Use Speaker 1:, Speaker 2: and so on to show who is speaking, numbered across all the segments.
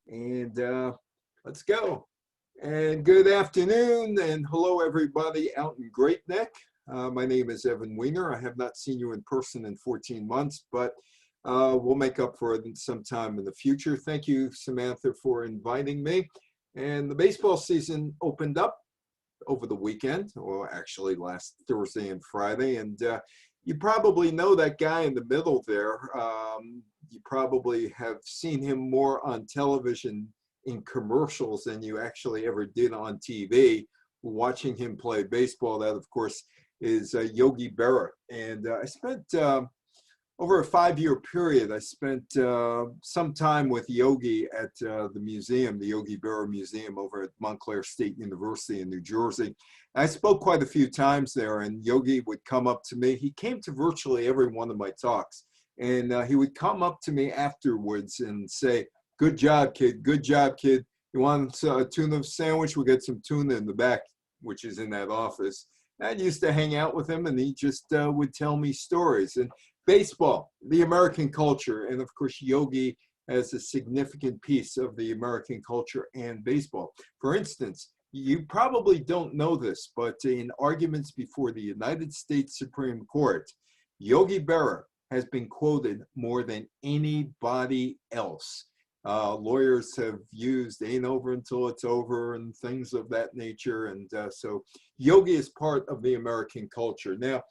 Speaker 1: And let's go. And good afternoon and hello everybody out in Great Neck. My name is Evan Weiner. I have not seen you in person in 14 months, but we'll make up for it sometime in the future. Thank you, Samantha, for inviting me. And the baseball season opened up over the weekend, or actually last Thursday and Friday. And you probably know that guy in the middle there. You probably have seen him more on television in commercials than you actually ever did on TV. Watching him play baseball, that of course is Yogi Berra. And I spent over a 5-year period, I spent some time with Yogi at the museum, the Yogi Berra Museum over at Montclair State University in New Jersey. I spoke quite a few times there, and Yogi would come up to me. He came to virtually every one of my talks, and he would come up to me afterwards and say, "Good job, kid. Good job, kid. You want a tuna sandwich? We'll get some tuna in the back," which is in that office. I used to hang out with him, and he just would tell me stories. And baseball, the American culture, and of course, Yogi as a significant piece of the American culture and baseball. For instance, you probably don't know this, but in arguments before the United States Supreme Court, Yogi Berra has been quoted more than anybody else. Lawyers have used "ain't over until it's over" and things of that nature. And so Yogi is part of the American culture. Now,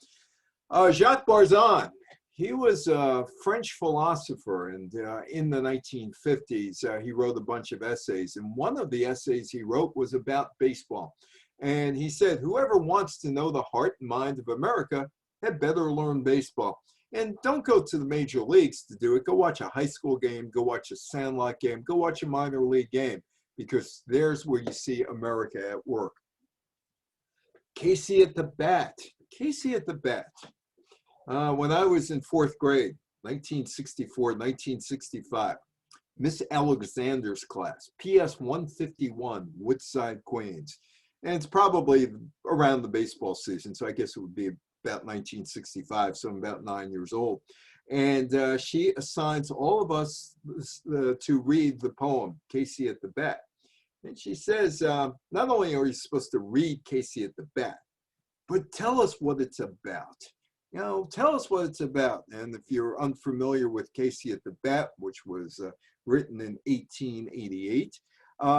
Speaker 1: Jacques Barzun, he was a French philosopher, and in the 1950s, he wrote a bunch of essays. And one of the essays he wrote was about baseball. And he said, whoever wants to know the heart and mind of America had better learn baseball. And don't go to the major leagues to do it. Go watch a high school game, go watch a Sandlot game, go watch a minor league game, because there's where you see America at work. Casey at the bat. Casey at the bat. When I was in 4th grade, 1964, 1965, Miss Alexander's class, PS 151, Woodside, Queens. And it's probably around the baseball season, so I guess it would be about 1965, so I'm about 9 years old. And she assigns all of us to read the poem, Casey at the Bat. And she says, not only are you supposed to read Casey at the Bat, but tell us what it's about. You know, tell us what it's about. And if you're unfamiliar with Casey at the Bat, which was written in 1888,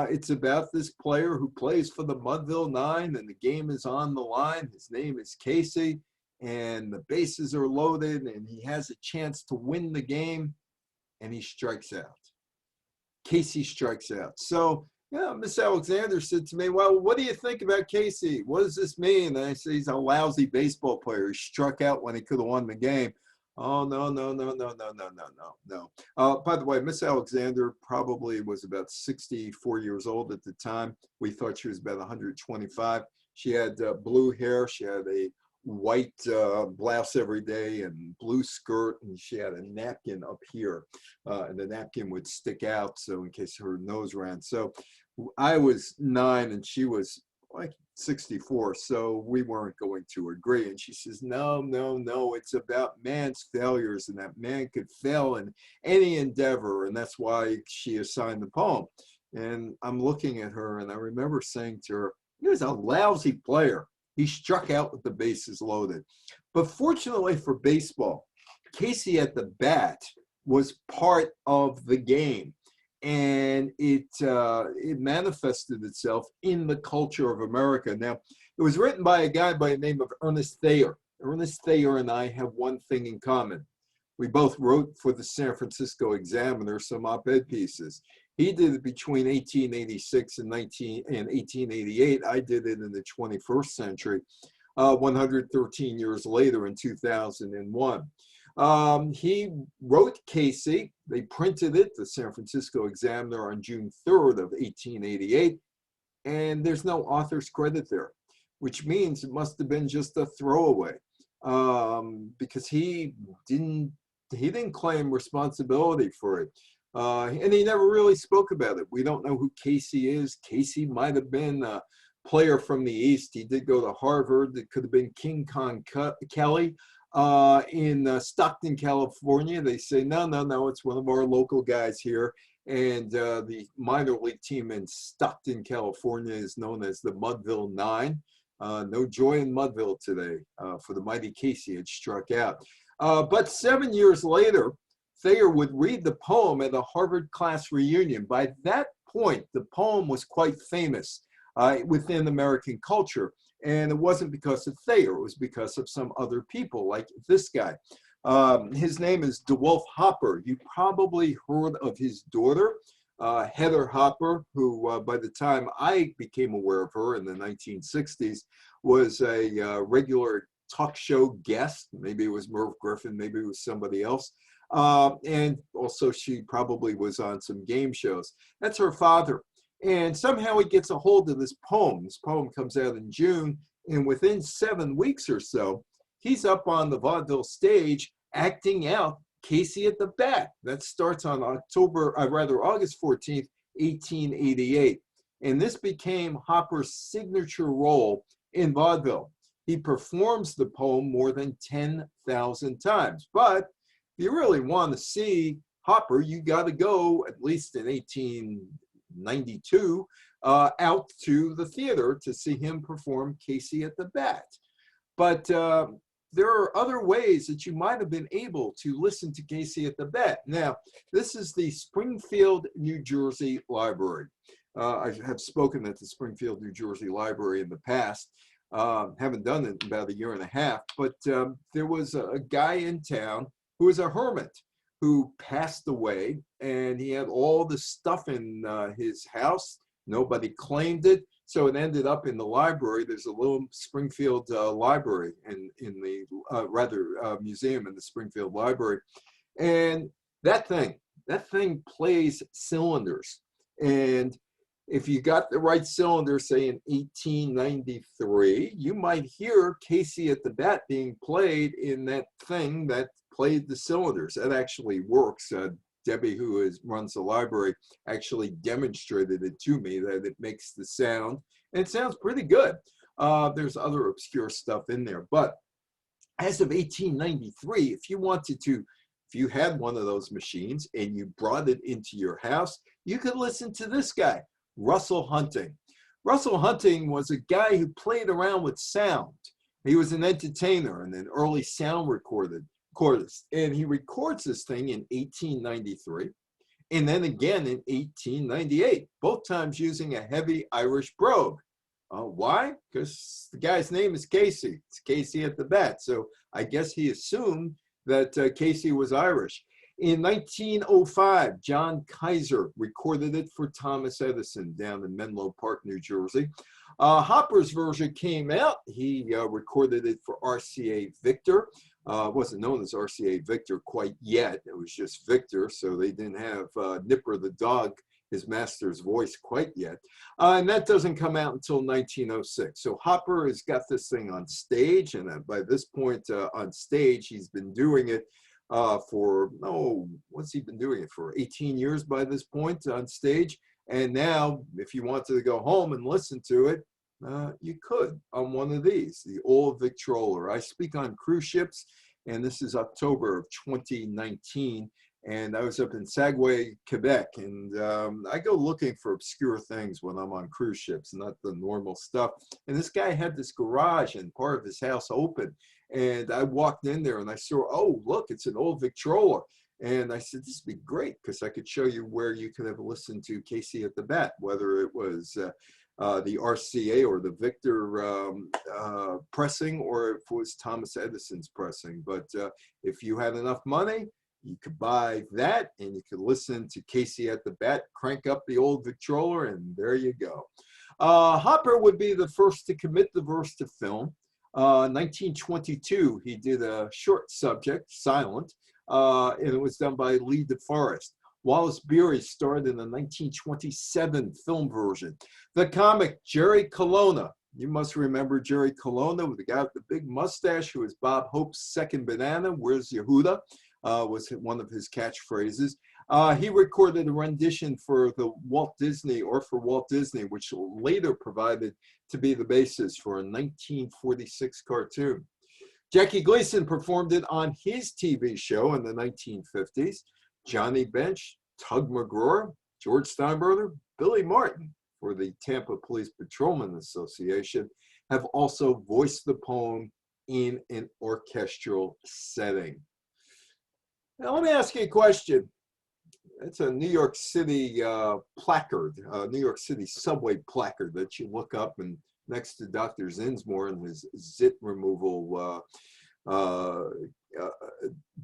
Speaker 1: it's about this player who plays for the Mudville Nine, and the game is on the line. His name is Casey, and the bases are loaded, and he has a chance to win the game, and he strikes out. Casey strikes out. So, Miss Alexander said to me, well, what do you think about Casey? What does this mean? And I said, he's a lousy baseball player. He struck out when he could have won the game. Oh, no. By the way, Miss Alexander probably was about 64 years old at the time. We thought she was about 125. She had blue hair. She had a white blouse every day and blue skirt, and she had a napkin up here, and the napkin would stick out, so in case her nose ran. So I was 9 and she was like 64, so we weren't going to agree. And she says, no, it's about man's failures, and that man could fail in any endeavor, and that's why she assigned the poem. And I'm looking at her, and I remember saying to her, he was a lousy player. He struck out with the bases loaded. But fortunately for baseball, Casey at the Bat was part of the game. And it manifested itself in the culture of America. Now, it was written by a guy by the name of Ernest Thayer. Ernest Thayer and I have one thing in common. We both wrote for the San Francisco Examiner some op-ed pieces. He did it between 1886 and 1888. I did it in the 21st century, 113 years later in 2001. He wrote Casey. They printed it, the San Francisco Examiner, on June 3rd of 1888, and there's no author's credit there, which means it must have been just a throwaway, because he didn't claim responsibility for it. And he never really spoke about it. We don't know who Casey is. Casey might have been a player from the East. He did go to Harvard. It could have been King Kong Kelly in Stockton, California. They say, no, it's one of our local guys here. And the minor league team in Stockton, California is known as the Mudville Nine. No joy in Mudville today for the mighty Casey had struck out. But 7 years later, Thayer would read the poem at a Harvard class reunion. By that point, the poem was quite famous within American culture. And it wasn't because of Thayer, it was because of some other people like this guy. His name is Dewolfe Hopper. You probably heard of his daughter, Heather Hopper, who by the time I became aware of her in the 1960s, was a regular talk show guest. Maybe it was Merv Griffin, maybe it was somebody else. And also she probably was on some game shows. That's her father. And somehow he gets a hold of this poem. This poem comes out in June, and within 7 weeks or so, he's up on the vaudeville stage acting out Casey at the Bat. That starts on August 14th, 1888. And this became Hopper's signature role in vaudeville. He performs the poem more than 10,000 times. But if you really want to see Hopper, you got to go, at least in 1892, out to the theater to see him perform Casey at the Bat. But there are other ways that you might have been able to listen to Casey at the Bat. Now, this is the Springfield, New Jersey Library. I have spoken at the Springfield, New Jersey Library in the past. Haven't done it in about 1.5 years, but there was a guy in town who was a hermit who passed away, and he had all the stuff in his house. Nobody claimed it, so it ended up in the library. There's a little Springfield library in the museum in the Springfield Library, and that thing plays cylinders. And if you got the right cylinder, say in 1893, you might hear Casey at the Bat being played in that thing that played the cylinders. That actually works. Debbie, who runs the library, actually demonstrated it to me, that it makes the sound. And it sounds pretty good. There's other obscure stuff in there. But as of 1893, if you had one of those machines and you brought it into your house, you could listen to this guy, Russell Hunting. Russell Hunting was a guy who played around with sound. He was an entertainer and an early sound recordist. And he records this thing in 1893 and then again in 1898, both times using a heavy Irish brogue. Why? Because the guy's name is Casey. It's Casey at the Bat. So I guess he assumed that Casey was Irish. In 1905, John Kaiser recorded it for Thomas Edison down in Menlo Park, New Jersey. Hopper's version came out. He recorded it for RCA Victor. Wasn't known as RCA Victor quite yet. It was just Victor, so they didn't have Nipper the dog, his master's voice, quite yet. And that doesn't come out until 1906. So Hopper has got this thing on stage, and by this point on stage, he's been doing it what's he been doing it for? 18 years by this point on stage. And now, if you wanted to go home and listen to it, you could on one of these, the old Victrola. I speak on cruise ships, and this is October of 2019. And I was up in Sagway, Quebec, and I go looking for obscure things when I'm on cruise ships, not the normal stuff. And this guy had this garage and part of his house open. And I walked in there and I saw, oh, look, it's an old Victrola. And I said, this would be great because I could show you where you could have listened to Casey at the Bat, whether it was the RCA or the Victor pressing, or if it was Thomas Edison's pressing. But if you had enough money, you could buy that and you could listen to Casey at the Bat, crank up the old Victrola, and there you go. Hopper would be the first to commit the verse to film. 1922, he did a short subject, Silent, and it was done by Lee DeForest. Wallace Beery starred in the 1927 film version. The comic Jerry Colonna. You must remember Jerry Colonna, with the guy with the big mustache who was Bob Hope's second banana. Where's Yehuda? Was one of his catchphrases. He recorded a rendition for Walt Disney, which later provided to be the basis for a 1946 cartoon. Jackie Gleason performed it on his TV show in the 1950s. Johnny Bench, Tug McGraw, George Steinbrenner, Billy Martin for the Tampa Police Patrolmen Association have also voiced the poem in an orchestral setting. Now, let me ask you a question. It's a New York City placard, New York City subway placard that you look up, and next to Dr. Zinsmore and his zit removal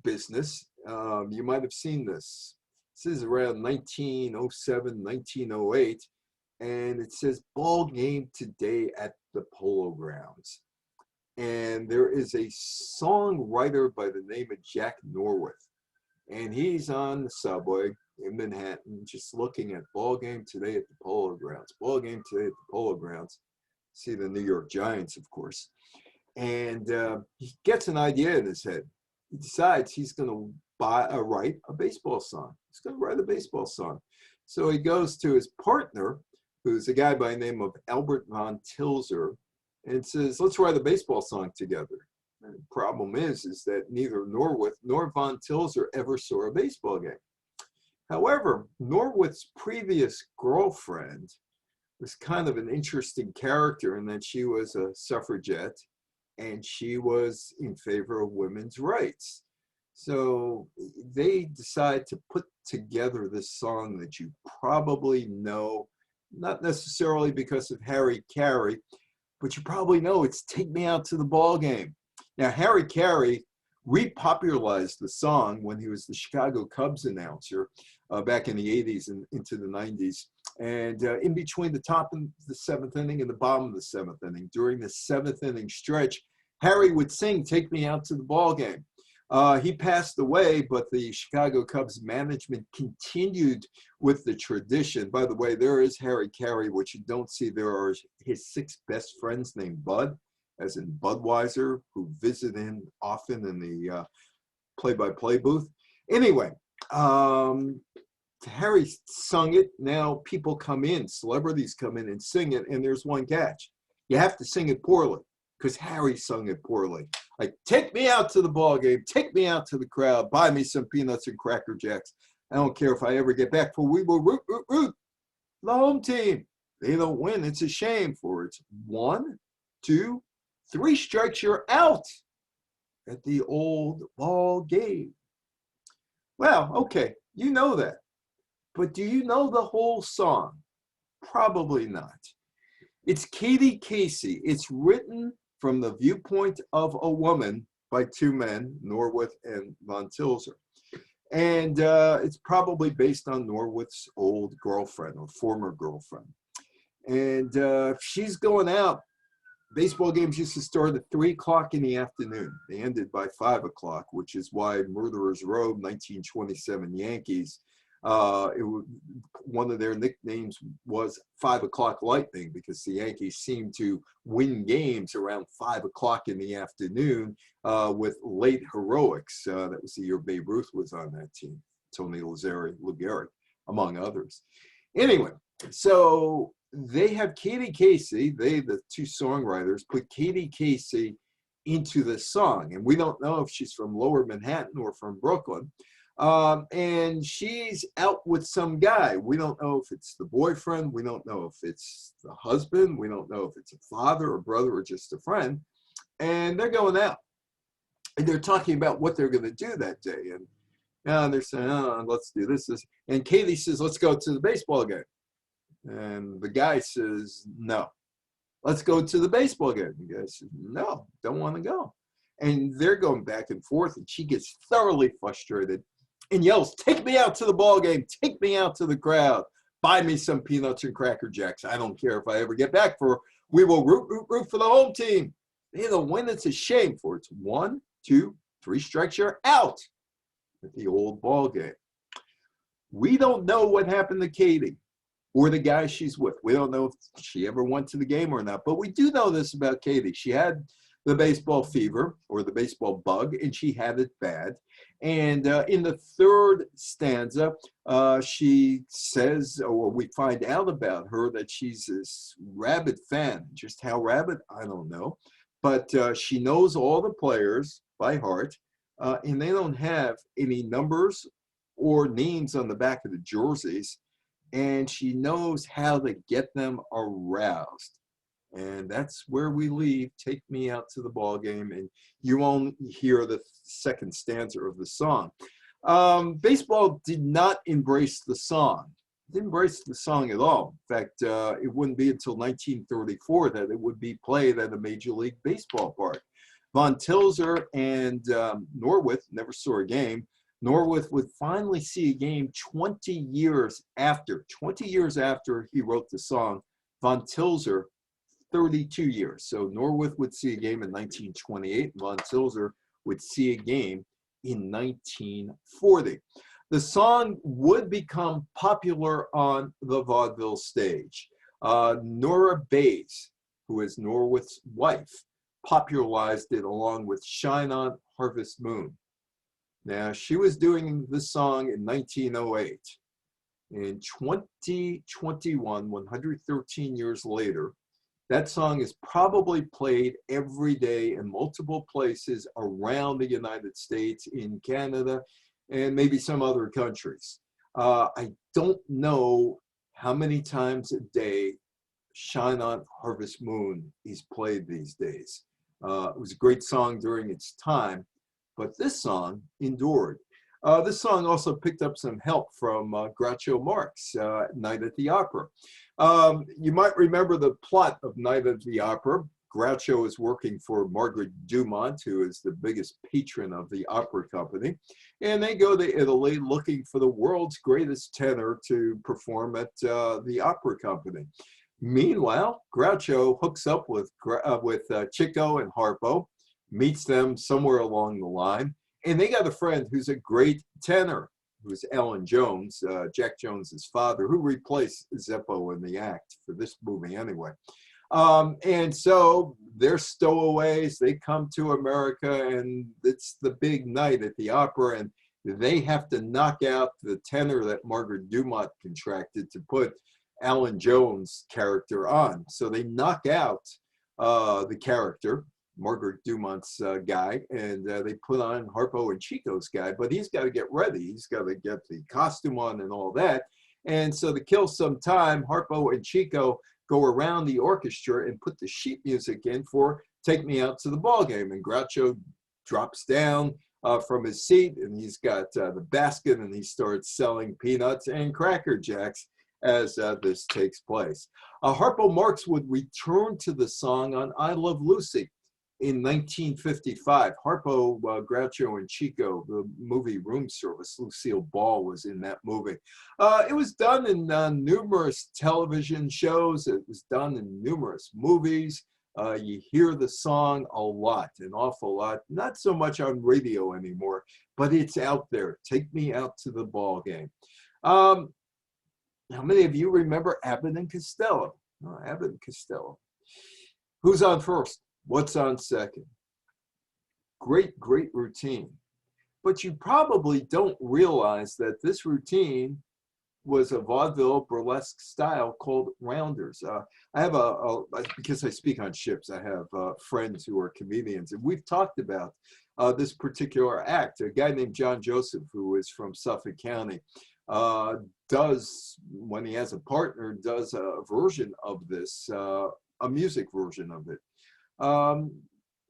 Speaker 1: business. You might have seen this. This is around 1907, 1908, and it says ball game today at the Polo Grounds. And there is a songwriter by the name of Jack Norworth, and he's on the subway in Manhattan just looking at ball game today at the Polo Grounds. Ball game today at the Polo Grounds. See the New York Giants, of course. And he gets an idea in his head. He decides he's going to write a baseball song. He's going to write a baseball song. So he goes to his partner, who's a guy by the name of Albert von Tilzer, and says, let's write a baseball song together. And the problem is that neither Norworth nor von Tilzer ever saw a baseball game. However, Norworth's previous girlfriend was kind of an interesting character in that she was a suffragette and she was in favor of women's rights. So they decide to put together this song that you probably know, not necessarily because of Harry Carey, but you probably know it's Take Me Out to the Ball Game. Now, Harry Carey repopularized the song when he was the Chicago Cubs announcer back in the 80s and into the 90s. And in between the top of the seventh inning and the bottom of the seventh inning, during the seventh inning stretch, Harry would sing Take Me Out to the Ball Game. He passed away, but the Chicago Cubs management continued with the tradition. By the way, there is Harry Carey, which you don't see. There are his 6 best friends named Bud, as in Budweiser, who visit him often in the play-by-play booth. Anyway, Harry sung it. Now people come in, celebrities come in and sing it, and there's one catch. You have to sing it poorly, because Harry sung it poorly. Like, take me out to the ball game, take me out to the crowd, buy me some peanuts and Cracker Jacks. I don't care if I ever get back, for we will root the home team. They don't win, it's a shame, for it's 1, 2, 3 strikes, you're out at the old ball game. Well, okay, you know that. But do you know the whole song? Probably not. It's Katie Casey. It's written from the viewpoint of a woman by 2 men, Norworth and von Tilzer. And it's probably based on Norworth's old girlfriend or former girlfriend. And she's going out. Baseball games used to start at 3 o'clock in the afternoon. They ended by 5 o'clock, which is why Murderers Row, 1927 Yankees, one of their nicknames was 5 o'clock Lightning, because the Yankees seemed to win games around 5 o'clock in the afternoon with late heroics. That was the year Babe Ruth was on that team, Tony Lazzari, among others. Anyway, so they have Katie Casey, the 2 songwriters, put Katie Casey into the song. And we don't know if she's from Lower Manhattan or from Brooklyn. And she's out with some guy. We don't know if it's the boyfriend. We don't know if it's the husband. We don't know if it's a father or brother or just a friend. And they're going out. And they're talking about what they're going to do that day. And they're saying, oh, let's do this. And Katie says, let's go to the baseball game. And the guy says, no. Let's go to the baseball game. The guy says, no, don't want to go. And they're going back and forth. And she gets thoroughly frustrated and yells, take me out to the ball game, take me out to the crowd, buy me some peanuts and Cracker Jacks. I don't care if I ever get back, for we will root for the home team. They don't win, it's a shame, for it's 1, 2, 3 strikes, you're out at the old ball game. We don't know what happened to Katie or the guy she's with. We don't know if she ever went to the game or not, but we do know this about Katie. She had the baseball fever or the baseball bug, and she had it bad. And in the 3rd stanza, she says, or we find out about her, that she's this rabid fan. Just how rabid, I don't know. But she knows all the players by heart, and they don't have any numbers or names on the back of the jerseys. and she knows how to get them aroused. And that's where we leave Take Me Out to the Ball Game, and you won't hear the second stanza of the song. Baseball did not embrace the song. It didn't embrace the song at all. In fact, it wouldn't be until 1934 that it would be played at a Major League Baseball park. Von Tilzer and Norwith never saw a game. Norwith would finally see a game 20 years after he wrote the song. Von Tilzer, 32 years. So Norwith would see a game in 1928. Von Tilzer would see a game in 1940. The song would become popular on the vaudeville stage. Nora Bayes, who is Norwith's wife, popularized it along with Shine On Harvest Moon. Now, she was doing this song in 1908. In 2021, 113 years later, that song is probably played every day in multiple places around the United States, in Canada, and maybe some other countries. I don't know how many times a day Shine On Harvest Moon is played these days. It was a great song during its time, but this song endured. This song also picked up some help from Groucho Marx, Night at the Opera. You might remember the plot of Night at the Opera. Groucho is working for Margaret Dumont, who is the biggest patron of the opera company. And they go to Italy looking for the world's greatest tenor to perform at the opera company. Meanwhile, Groucho hooks up with Chico and Harpo, meets them somewhere along the line, and they got a friend who's a great tenor, who's Alan Jones, Jack Jones's father, who replaced Zeppo in the act for this movie anyway. And so they're stowaways. They come to America, and it's the big night at the opera, and they have to knock out the tenor that Margaret Dumont contracted to put Alan Jones' character on. So they knock out the character, Margaret Dumont's guy, and they put on Harpo and Chico's guy, but he's got to get ready. He's got to get the costume on and all that. And so to kill some time, Harpo and Chico go around the orchestra and put the sheet music in for Take Me Out to the Ball Game. And Groucho drops down from his seat, and he's got the basket, and he starts selling peanuts and Cracker Jacks as this takes place. Harpo Marx would return to the song on I Love Lucy in 1955. Harpo, Groucho, and Chico, the movie Room Service, Lucille Ball was in that movie. It was done in numerous television shows. It was done in numerous movies. You hear the song a lot, an awful lot. Not so much on radio anymore, but it's out there. Take Me Out to the Ball Game. How many of you remember Abbott and Costello? Oh, Abbott and Costello. Who's on first? What's on second? Great, great routine. But you probably don't realize that this routine was a vaudeville burlesque style called rounders. I have because I speak on ships, I have friends who are comedians, and we've talked about this particular act. A guy named John Joseph, who is from Suffolk County, does, when he has a partner, does a version of this, a music version of it.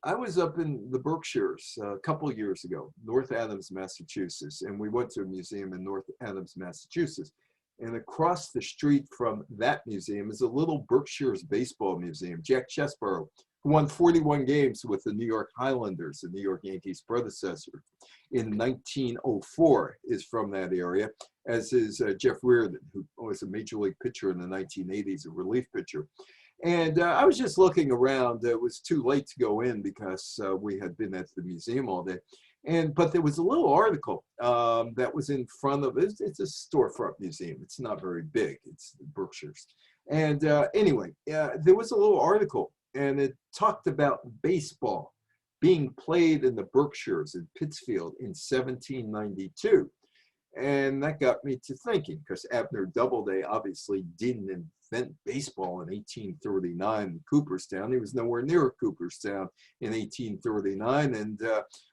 Speaker 1: I was up in the Berkshires a couple of years ago, North Adams, Massachusetts, and we went to a museum in North Adams, Massachusetts. And across the street from that museum is a little Berkshires baseball museum. Jack Chesborough, who won 41 games with the New York Highlanders, the New York Yankees' predecessor, in 1904, is from that area, as is Jeff Reardon, who was a major league pitcher in the 1980s, a relief pitcher. And I was just looking around. It was too late to go in because we had been at the museum all day. But there was a little article that was in front of it. It's a storefront museum. It's not very big. It's the Berkshires. And anyway, there was a little article, and it talked about baseball being played in the Berkshires in Pittsfield in 1792. And that got me to thinking, because Abner Doubleday obviously didn't invent baseball in 1839 in Cooperstown. He was nowhere near Cooperstown in 1839. And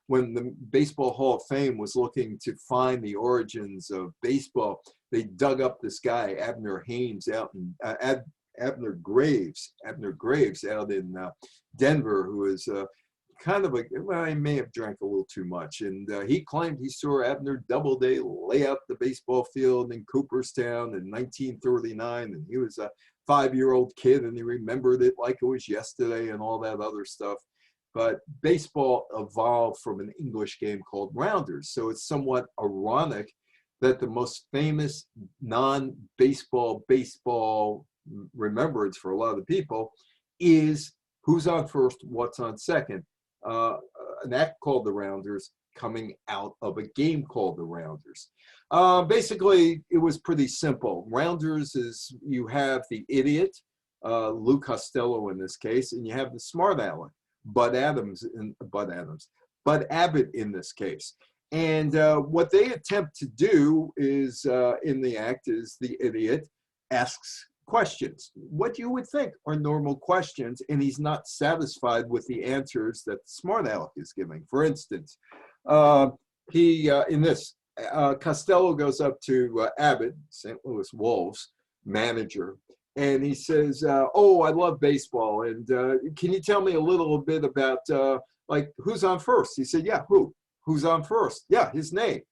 Speaker 1: when the Baseball Hall of Fame was looking to find the origins of baseball, they dug up this guy, Abner Graves out in Denver, who is kind of well, he may have drank a little too much. And he claimed he saw Abner Doubleday lay out the baseball field in Cooperstown in 1939. And he was a 5-year-old kid and he remembered it like it was yesterday and all that other stuff. But baseball evolved from an English game called rounders. So it's somewhat ironic that the most famous non-baseball remembrance for a lot of people is who's on first, what's on second. An act called the Rounders coming out of a game called the Rounders. Basically, it was pretty simple. Rounders is you have the idiot, Lou Costello in this case, and you have the smart aleck, Bud Abbott in this case. And what they attempt to do is, in the act, is the idiot asks questions, what you would think are normal questions, and he's not satisfied with the answers that the smart aleck is giving. For instance, Costello goes up to Abbott, St. Louis Wolves manager, and he says, oh, I love baseball, and can you tell me a little bit about like who's on first? He said, yeah, who's on first? Yeah, his name.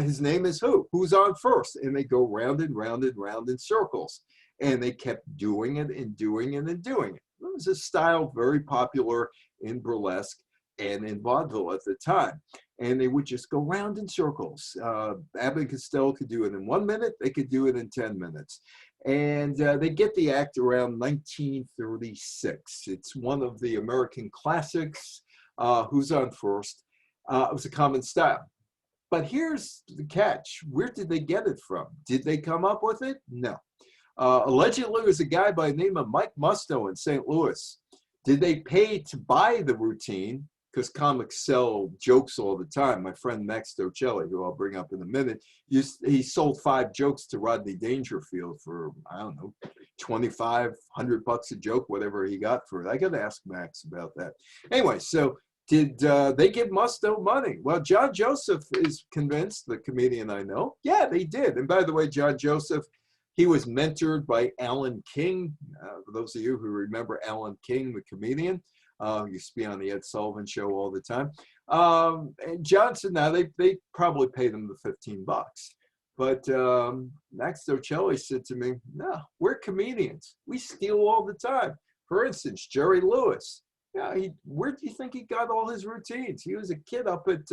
Speaker 1: His name is who? Who's on first? And they go round and round and round in circles. And they kept doing it and doing it and doing it. It was a style very popular in burlesque and in vaudeville at the time. And they would just go round in circles. Abbott and Costello could do it in 1 minute. They could do it in 10 minutes. And they get the act around 1936. It's one of the American classics, Who's on First. It was a common style. But here's the catch. Where did they get it from? Did they come up with it? No. Allegedly, it was a guy by the name of Mike Musto in St. Louis. Did they pay to buy the routine? Because comics sell jokes all the time. My friend Max Docelli, who I'll bring up in a minute, he sold 5 jokes to Rodney Dangerfield for, I don't know, $2,500 a joke, whatever he got for it. I got to ask Max about that. Anyway, so did they give Musto money? Well, John Joseph is convinced, the comedian I know. Yeah, they did. And by the way, John Joseph, he was mentored by Alan King. For those of you who remember Alan King, the comedian, used to be on the Ed Sullivan Show all the time. And Johnson, now they probably paid him the $15. But Max Docelli said to me, no, we're comedians. We steal all the time. For instance, Jerry Lewis. Yeah, where do you think he got all his routines? He was a kid up at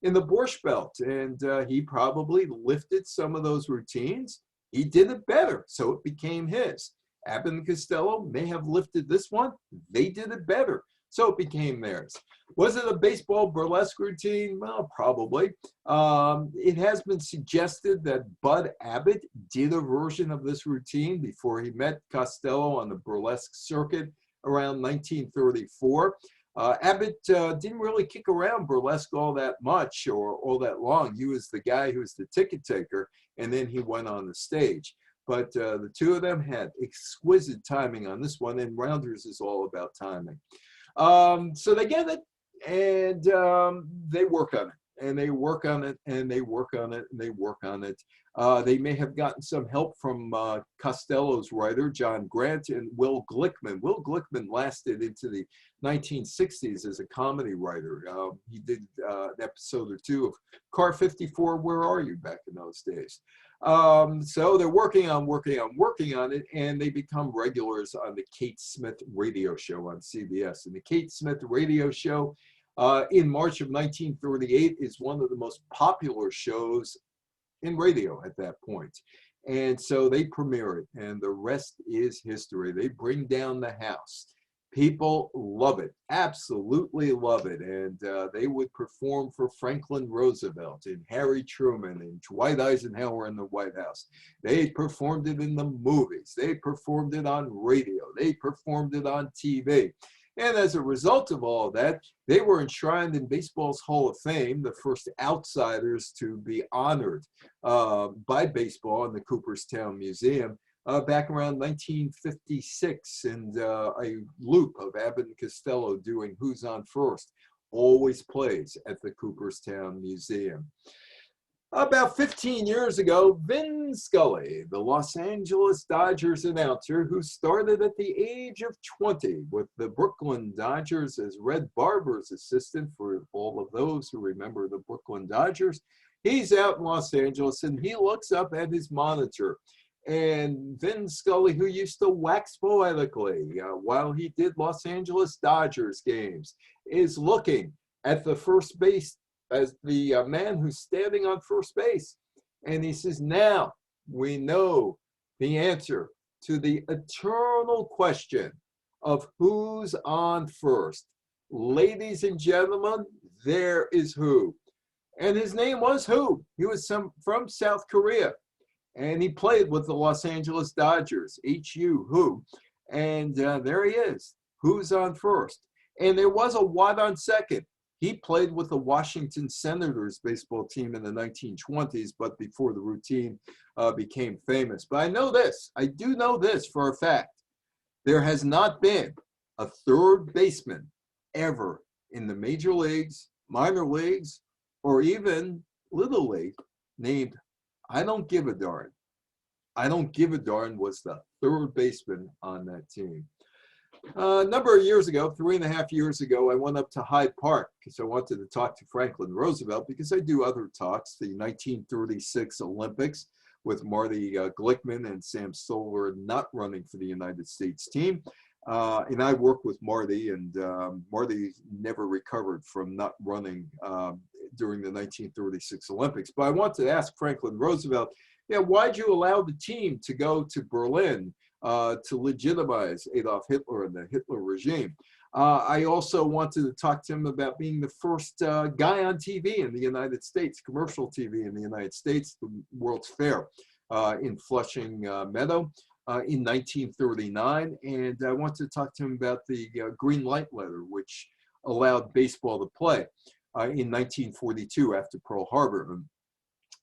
Speaker 1: in the Borscht Belt, and he probably lifted some of those routines. He did it better, so it became his. Abbott and Costello may have lifted this one. They did it better, so it became theirs. Was it a baseball burlesque routine? Well, probably. It has been suggested that Bud Abbott did a version of this routine before he met Costello on the burlesque circuit around 1934. Abbott didn't really kick around burlesque all that much or all that long. He was the guy who was the ticket taker, and then he went on the stage. But the two of them had exquisite timing on this one, and Rounders is all about timing. So they get it, and they work on it, and they work on it, and they work on it, and they work on it. They may have gotten some help from Costello's writer, John Grant, and Will Glickman. Will Glickman lasted into the 1960s as a comedy writer. He did an episode or two of Car 54, Where Are You, back in those days. So they're working on it, and they become regulars on the Kate Smith radio show on CBS. And the Kate Smith radio show in March of 1938 is one of the most popular shows in radio at that point. And so they premiere it, and the rest is history. They bring down the house. People love it, absolutely love it. And they would perform for Franklin Roosevelt and Harry Truman and Dwight Eisenhower in the White House. They performed it in the movies. They performed it on radio. They performed it on TV. And as a result of all of that, they were enshrined in baseball's Hall of Fame, the first outsiders to be honored by baseball in the Cooperstown Museum back around 1956. And a loop of Abbott and Costello doing Who's on First always plays at the Cooperstown Museum. About 15 years ago, Vin Scully, the Los Angeles Dodgers announcer who started at the age of 20 with the Brooklyn Dodgers as Red Barber's assistant, for all of those who remember the Brooklyn Dodgers, he's out in Los Angeles and he looks up at his monitor. And Vin Scully, who used to wax poetically while he did Los Angeles Dodgers games, is looking at the first base as the man who's standing on first base. And he says, now we know the answer to the eternal question of who's on first. Ladies and gentlemen, there is Who. And his name was Who. He was from South Korea. And he played with the Los Angeles Dodgers, H-U, Who. And there he is. Who's on first? And there was a Watt on second. He played with the Washington Senators baseball team in the 1920s, but before the routine became famous. But I know this. I do know this for a fact. There has not been a third baseman ever in the major leagues, minor leagues, or even little league named I Don't Give a Darn. I Don't Give a Darn was the third baseman on that team. A number of years ago, 3.5 years ago, I went up to Hyde Park because I wanted to talk to Franklin Roosevelt because I do other talks, the 1936 Olympics with Marty Glickman and Sam Stoller not running for the United States team. And I worked with Marty, and Marty never recovered from not running during the 1936 Olympics. But I wanted to ask Franklin Roosevelt, why'd you allow the team to go to Berlin to legitimize Adolf Hitler and the Hitler regime? I also wanted to talk to him about being the first guy on TV in the United States, commercial TV in the United States, the World's Fair in Flushing Meadow in 1939. And I wanted to talk to him about the green light letter, which allowed baseball to play in 1942 after Pearl Harbor. And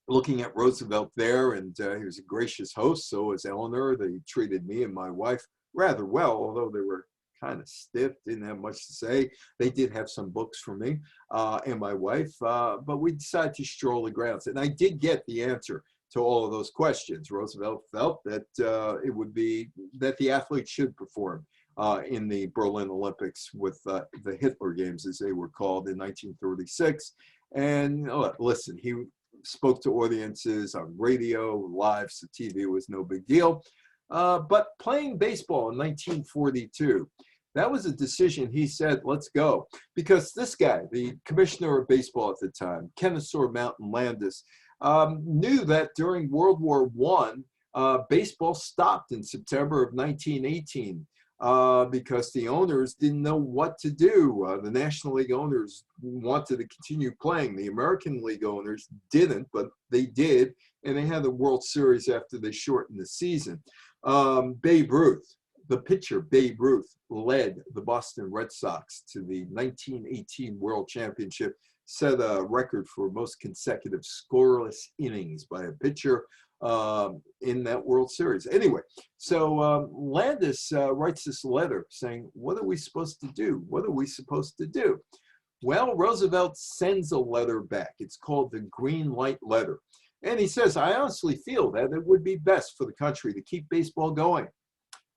Speaker 1: looking at Roosevelt there, and he was a gracious host, so was Eleanor. They treated me and my wife rather well, although they were kind of stiff, didn't have much to say. They did have some books for me and my wife, but we decided to stroll the grounds. And I did get the answer to all of those questions. Roosevelt felt that it would be that the athletes should perform in the Berlin Olympics with the Hitler Games, as they were called, in 1936. And listen, he spoke to audiences on radio, live, so TV was no big deal. But playing baseball in 1942, that was a decision. He said, let's go. Because this guy, the commissioner of baseball at the time, Kennesaw Mountain Landis, knew that during World War I, baseball stopped in September of 1918 because the owners didn't know what to do. The National League owners wanted to continue playing. The American League owners didn't, but they did, and they had the World Series after they shortened the season. Babe Ruth, the pitcher Babe Ruth, led the Boston Red Sox to the 1918 World Championship, set a record for most consecutive scoreless innings by a pitcher in that World Series. Anyway, so Landis writes this letter saying, what are we supposed to do? What are we supposed to do? Well, Roosevelt sends a letter back. It's called the Green Light Letter. And he says, I honestly feel that it would be best for the country to keep baseball going.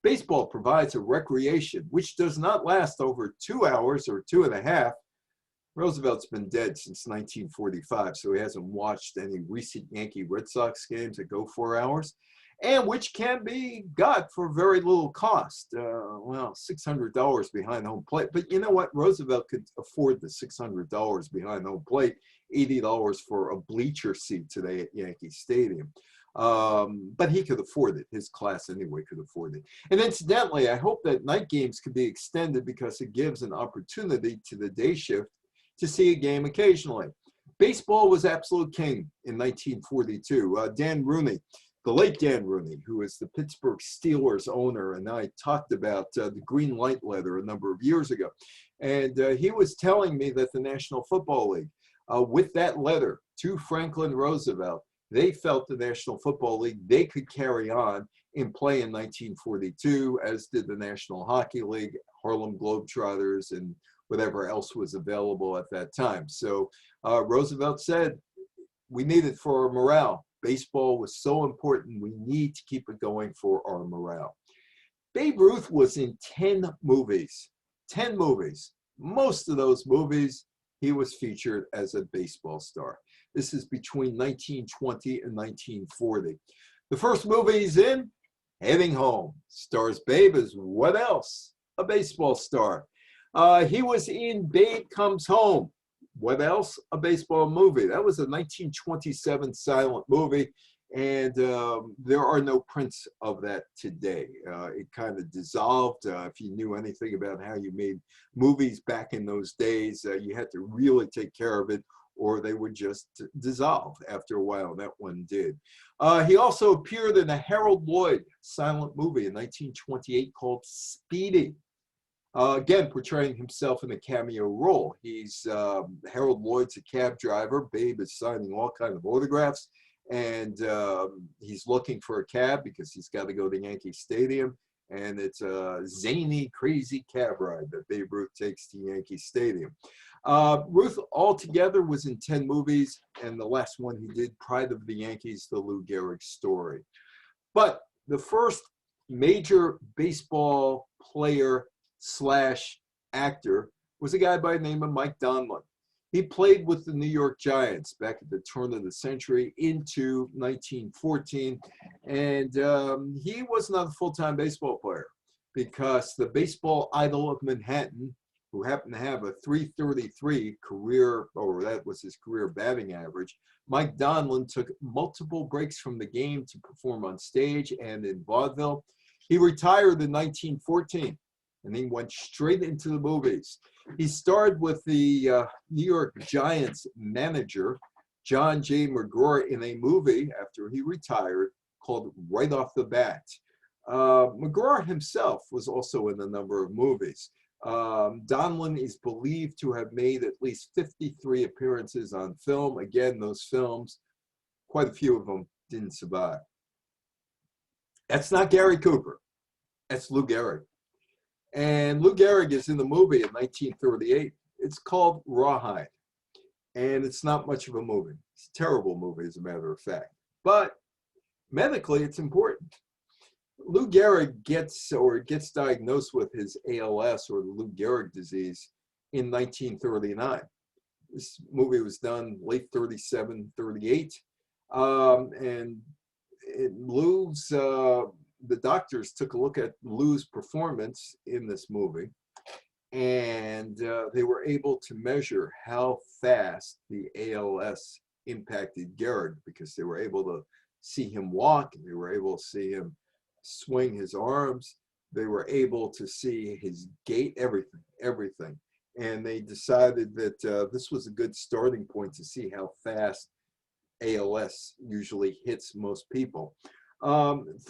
Speaker 1: Baseball provides a recreation which does not last over 2 hours or 2.5. Roosevelt's been dead since 1945, so he hasn't watched any recent Yankee Red Sox games that go 4 hours, and which can be got for very little cost. Well, $600 behind home plate. But you know what? Roosevelt could afford the $600 behind home plate, $80 for a bleacher seat today at Yankee Stadium. But he could afford it. His class anyway could afford it. And incidentally, I hope that night games could be extended because it gives an opportunity to the day shift to see a game occasionally. Baseball was absolute king in 1942. Dan Rooney, the late Dan Rooney, who is the Pittsburgh Steelers owner, and I talked about the green light letter a number of years ago. And he was telling me that the National Football League, with that letter to Franklin Roosevelt, they felt the National Football League, they could carry on and play in 1942, as did the National Hockey League, Harlem Globetrotters, and whatever else was available at that time. So Roosevelt said, we need it for our morale. Baseball was so important, we need to keep it going for our morale. Babe Ruth was in 10 movies. 10 movies. Most of those movies, he was featured as a baseball star. This is between 1920 and 1940. The first movie he's in, Heading Home, stars Babe as what else? A baseball star. He was in Babe Comes Home. What else? A baseball movie. That was a 1927 silent movie, and there are no prints of that today. It kind of dissolved. If you knew anything about how you made movies back in those days, you had to really take care of it, or they would just dissolve after a while. That one did. He also appeared in a Harold Lloyd silent movie in 1928 called Speedy. Again, portraying himself in a cameo role. He's Harold Lloyd's a cab driver. Babe is signing all kinds of autographs, and he's looking for a cab because he's got to go to Yankee Stadium. And it's a zany, crazy cab ride that Babe Ruth takes to Yankee Stadium. Ruth altogether was in 10 movies, and the last one he did, Pride of the Yankees, the Lou Gehrig story. But the first major baseball player / actor was a guy by the name of Mike Donlin. He played with the New York Giants back at the turn of the century into 1914, and he was not a full-time baseball player because the baseball idol of Manhattan, who happened to have a .333 career, or that was his career batting average, Mike Donlin took multiple breaks from the game to perform on stage and in vaudeville. He retired in 1914. And he went straight into the movies. He starred with the New York Giants manager, John J. McGraw, in a movie after he retired called Right Off the Bat. McGraw himself was also in a number of movies. Donlin is believed to have made at least 53 appearances on film. Again, those films, quite a few of them didn't survive. That's not Gary Cooper. That's Lou Gehrig. And Lou Gehrig is in the movie in 1938. It's called Rawhide. And it's not much of a movie. It's a terrible movie, as a matter of fact. But medically, it's important. Lou Gehrig gets diagnosed with his ALS, or the Lou Gehrig disease, in 1939. This movie was done late 37, 38. And Lou's... the doctors took a look at Lou's performance in this movie, and they were able to measure how fast the ALS impacted Gehrig, because they were able to see him walk, they were able to see him swing his arms, they were able to see his gait, everything. And they decided that this was a good starting point to see how fast ALS usually hits most people.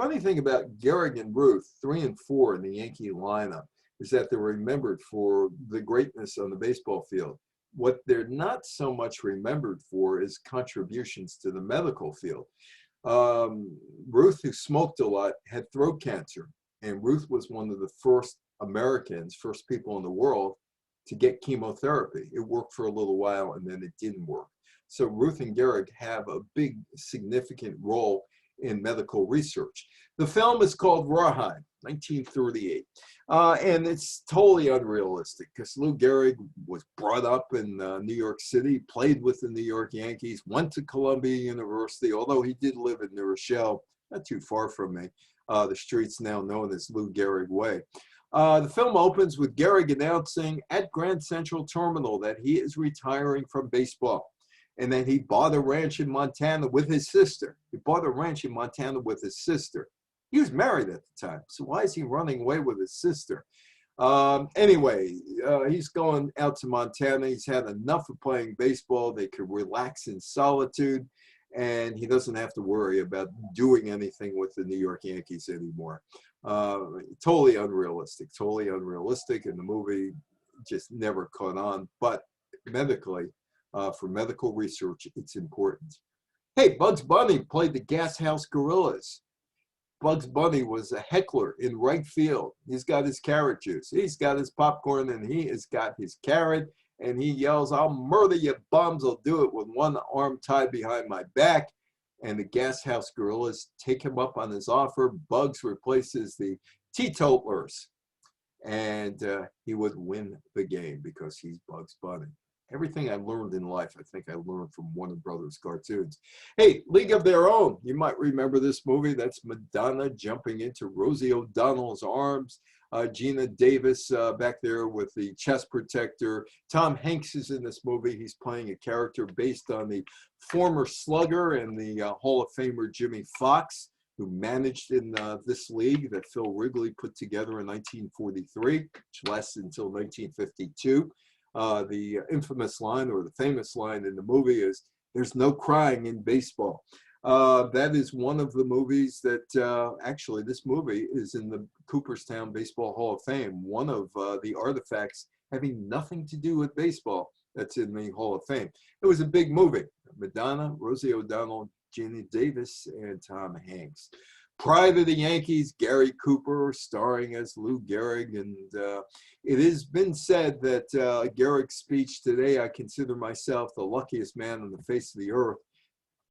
Speaker 1: Funny thing about Gehrig and Ruth, 3 and 4 in the Yankee lineup, is that they're remembered for the greatness on the baseball field. What they're not so much remembered for is contributions to the medical field. Ruth, who smoked a lot, had throat cancer, and Ruth was one of the first Americans, first people in the world to get chemotherapy. It worked for a little while, and then it didn't work. So Ruth and Gehrig have a big, significant role in medical research. The film is called Rawhide, 1938. And it's totally unrealistic because Lou Gehrig was brought up in New York City, played with the New York Yankees, went to Columbia University, although he did live in New Rochelle, not too far from me. The street's now known as Lou Gehrig Way. The film opens with Gehrig announcing at Grand Central Terminal that he is retiring from baseball, and then he bought a ranch in Montana with his sister. He bought a ranch in Montana with his sister. He was married at the time, so why is he running away with his sister? Anyway, he's going out to Montana. He's had enough of playing baseball. They could relax in solitude. and he doesn't have to worry about doing anything with the New York Yankees anymore. Totally unrealistic, and the movie just never caught on. But medically, for medical research, it's important. Hey, Bugs Bunny played the Gas House Gorillas. Bugs Bunny was a heckler in right field. He's got his carrot juice. He's got his popcorn, and he has got his carrot. And he yells, "I'll murder you bums. I'll do it with one arm tied behind my back." And the Gas House Gorillas take him up on his offer. Bugs replaces the teetotalers. And he would win the game because he's Bugs Bunny. Everything I learned in life, I think I learned from Warner Brothers cartoons. Hey, League of Their Own. You might remember this movie. That's Madonna jumping into Rosie O'Donnell's arms. Gina Davis back there with the chest protector. Tom Hanks is in this movie. He's playing a character based on the former slugger and the Hall of Famer Jimmy Fox, who managed in this league that Phil Wrigley put together in 1943, which lasted until 1952. The infamous line, or the famous line in the movie, is "There's no crying in baseball." That is one of the movies that, actually, this movie is in the Cooperstown Baseball Hall of Fame, one of the artifacts having nothing to do with baseball that's in the Hall of Fame. It was a big movie. Madonna, Rosie O'Donnell, Gina Davis, and Tom Hanks. Pride of the Yankees, Gary Cooper starring as Lou Gehrig. And it has been said that Gehrig's speech today, "I consider myself the luckiest man on the face of the earth,"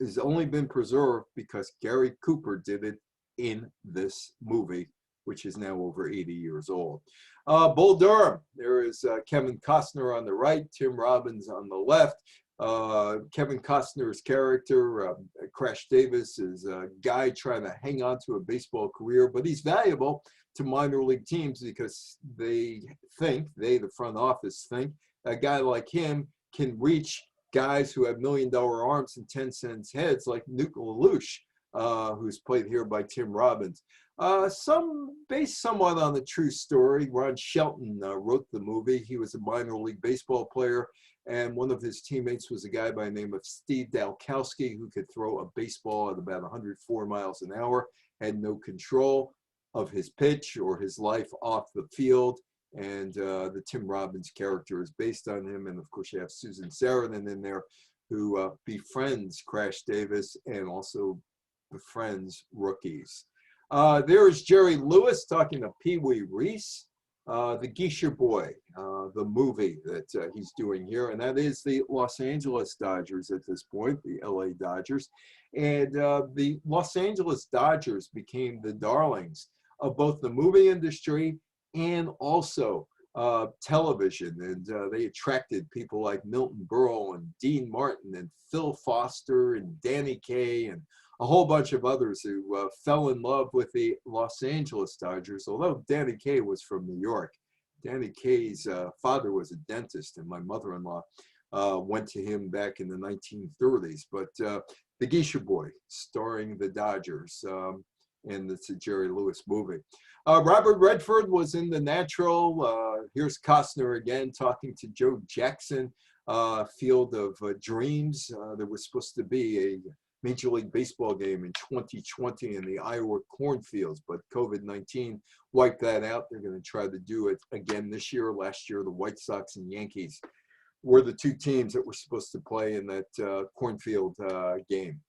Speaker 1: has only been preserved because Gary Cooper did it in this movie, which is now over 80 years old. Bull Durham, there is Kevin Costner on the right, Tim Robbins on the left. Kevin Costner's character, Crash Davis, is a guy trying to hang on to a baseball career, but he's valuable to minor league teams because they think, the front office think, a guy like him can reach guys who have $1 million arms and 10-cent heads like Nuke LaLoosh, who's played here by Tim Robbins. Based somewhat on the true story. Ron Shelton wrote the movie. He was a minor league baseball player, and one of his teammates was a guy by the name of Steve Dalkowski, who could throw a baseball at about 104 miles an hour, had no control of his pitch or his life off the field. And the Tim Robbins character is based on him. And of course, you have Susan Sarandon in there, who befriends Crash Davis and also befriends rookies. There's Jerry Lewis talking to Pee Wee Reese, the Geisha Boy, the movie that he's doing here. And that is the Los Angeles Dodgers at this point, the LA Dodgers. And the Los Angeles Dodgers became the darlings of both the movie industry and also television. And they attracted people like Milton Berle and Dean Martin and Phil Foster and Danny Kaye and a whole bunch of others who fell in love with the Los Angeles Dodgers, although Danny Kaye was from New York. Danny Kaye's father was a dentist, and my mother-in-law went to him back in the 1930s. But The Geisha Boy, starring the Dodgers, and it's a Jerry Lewis movie. Robert Redford was in The Natural. Here's Costner again talking to Joe Jackson, Field of Dreams. There was supposed to be a Major League Baseball game in 2020 in the Iowa cornfields, but COVID-19 wiped that out. They're going to try to do it again this year. Last year, the White Sox and Yankees were the two teams that were supposed to play in that cornfield game.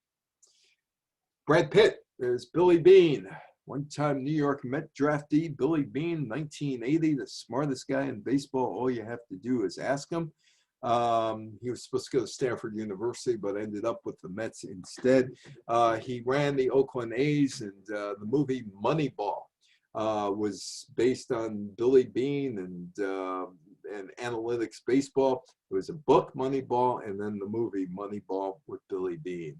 Speaker 1: Brad Pitt, there's Billy Beane. One-time New York Met draftee, Billy Beane, 1980, the smartest guy in baseball. All you have to do is ask him. He was supposed to go to Stanford University, but ended up with the Mets instead. He ran the Oakland A's, and the movie Moneyball was based on Billy Beane and analytics baseball. It was a book, Moneyball, and then the movie Moneyball with Billy Beane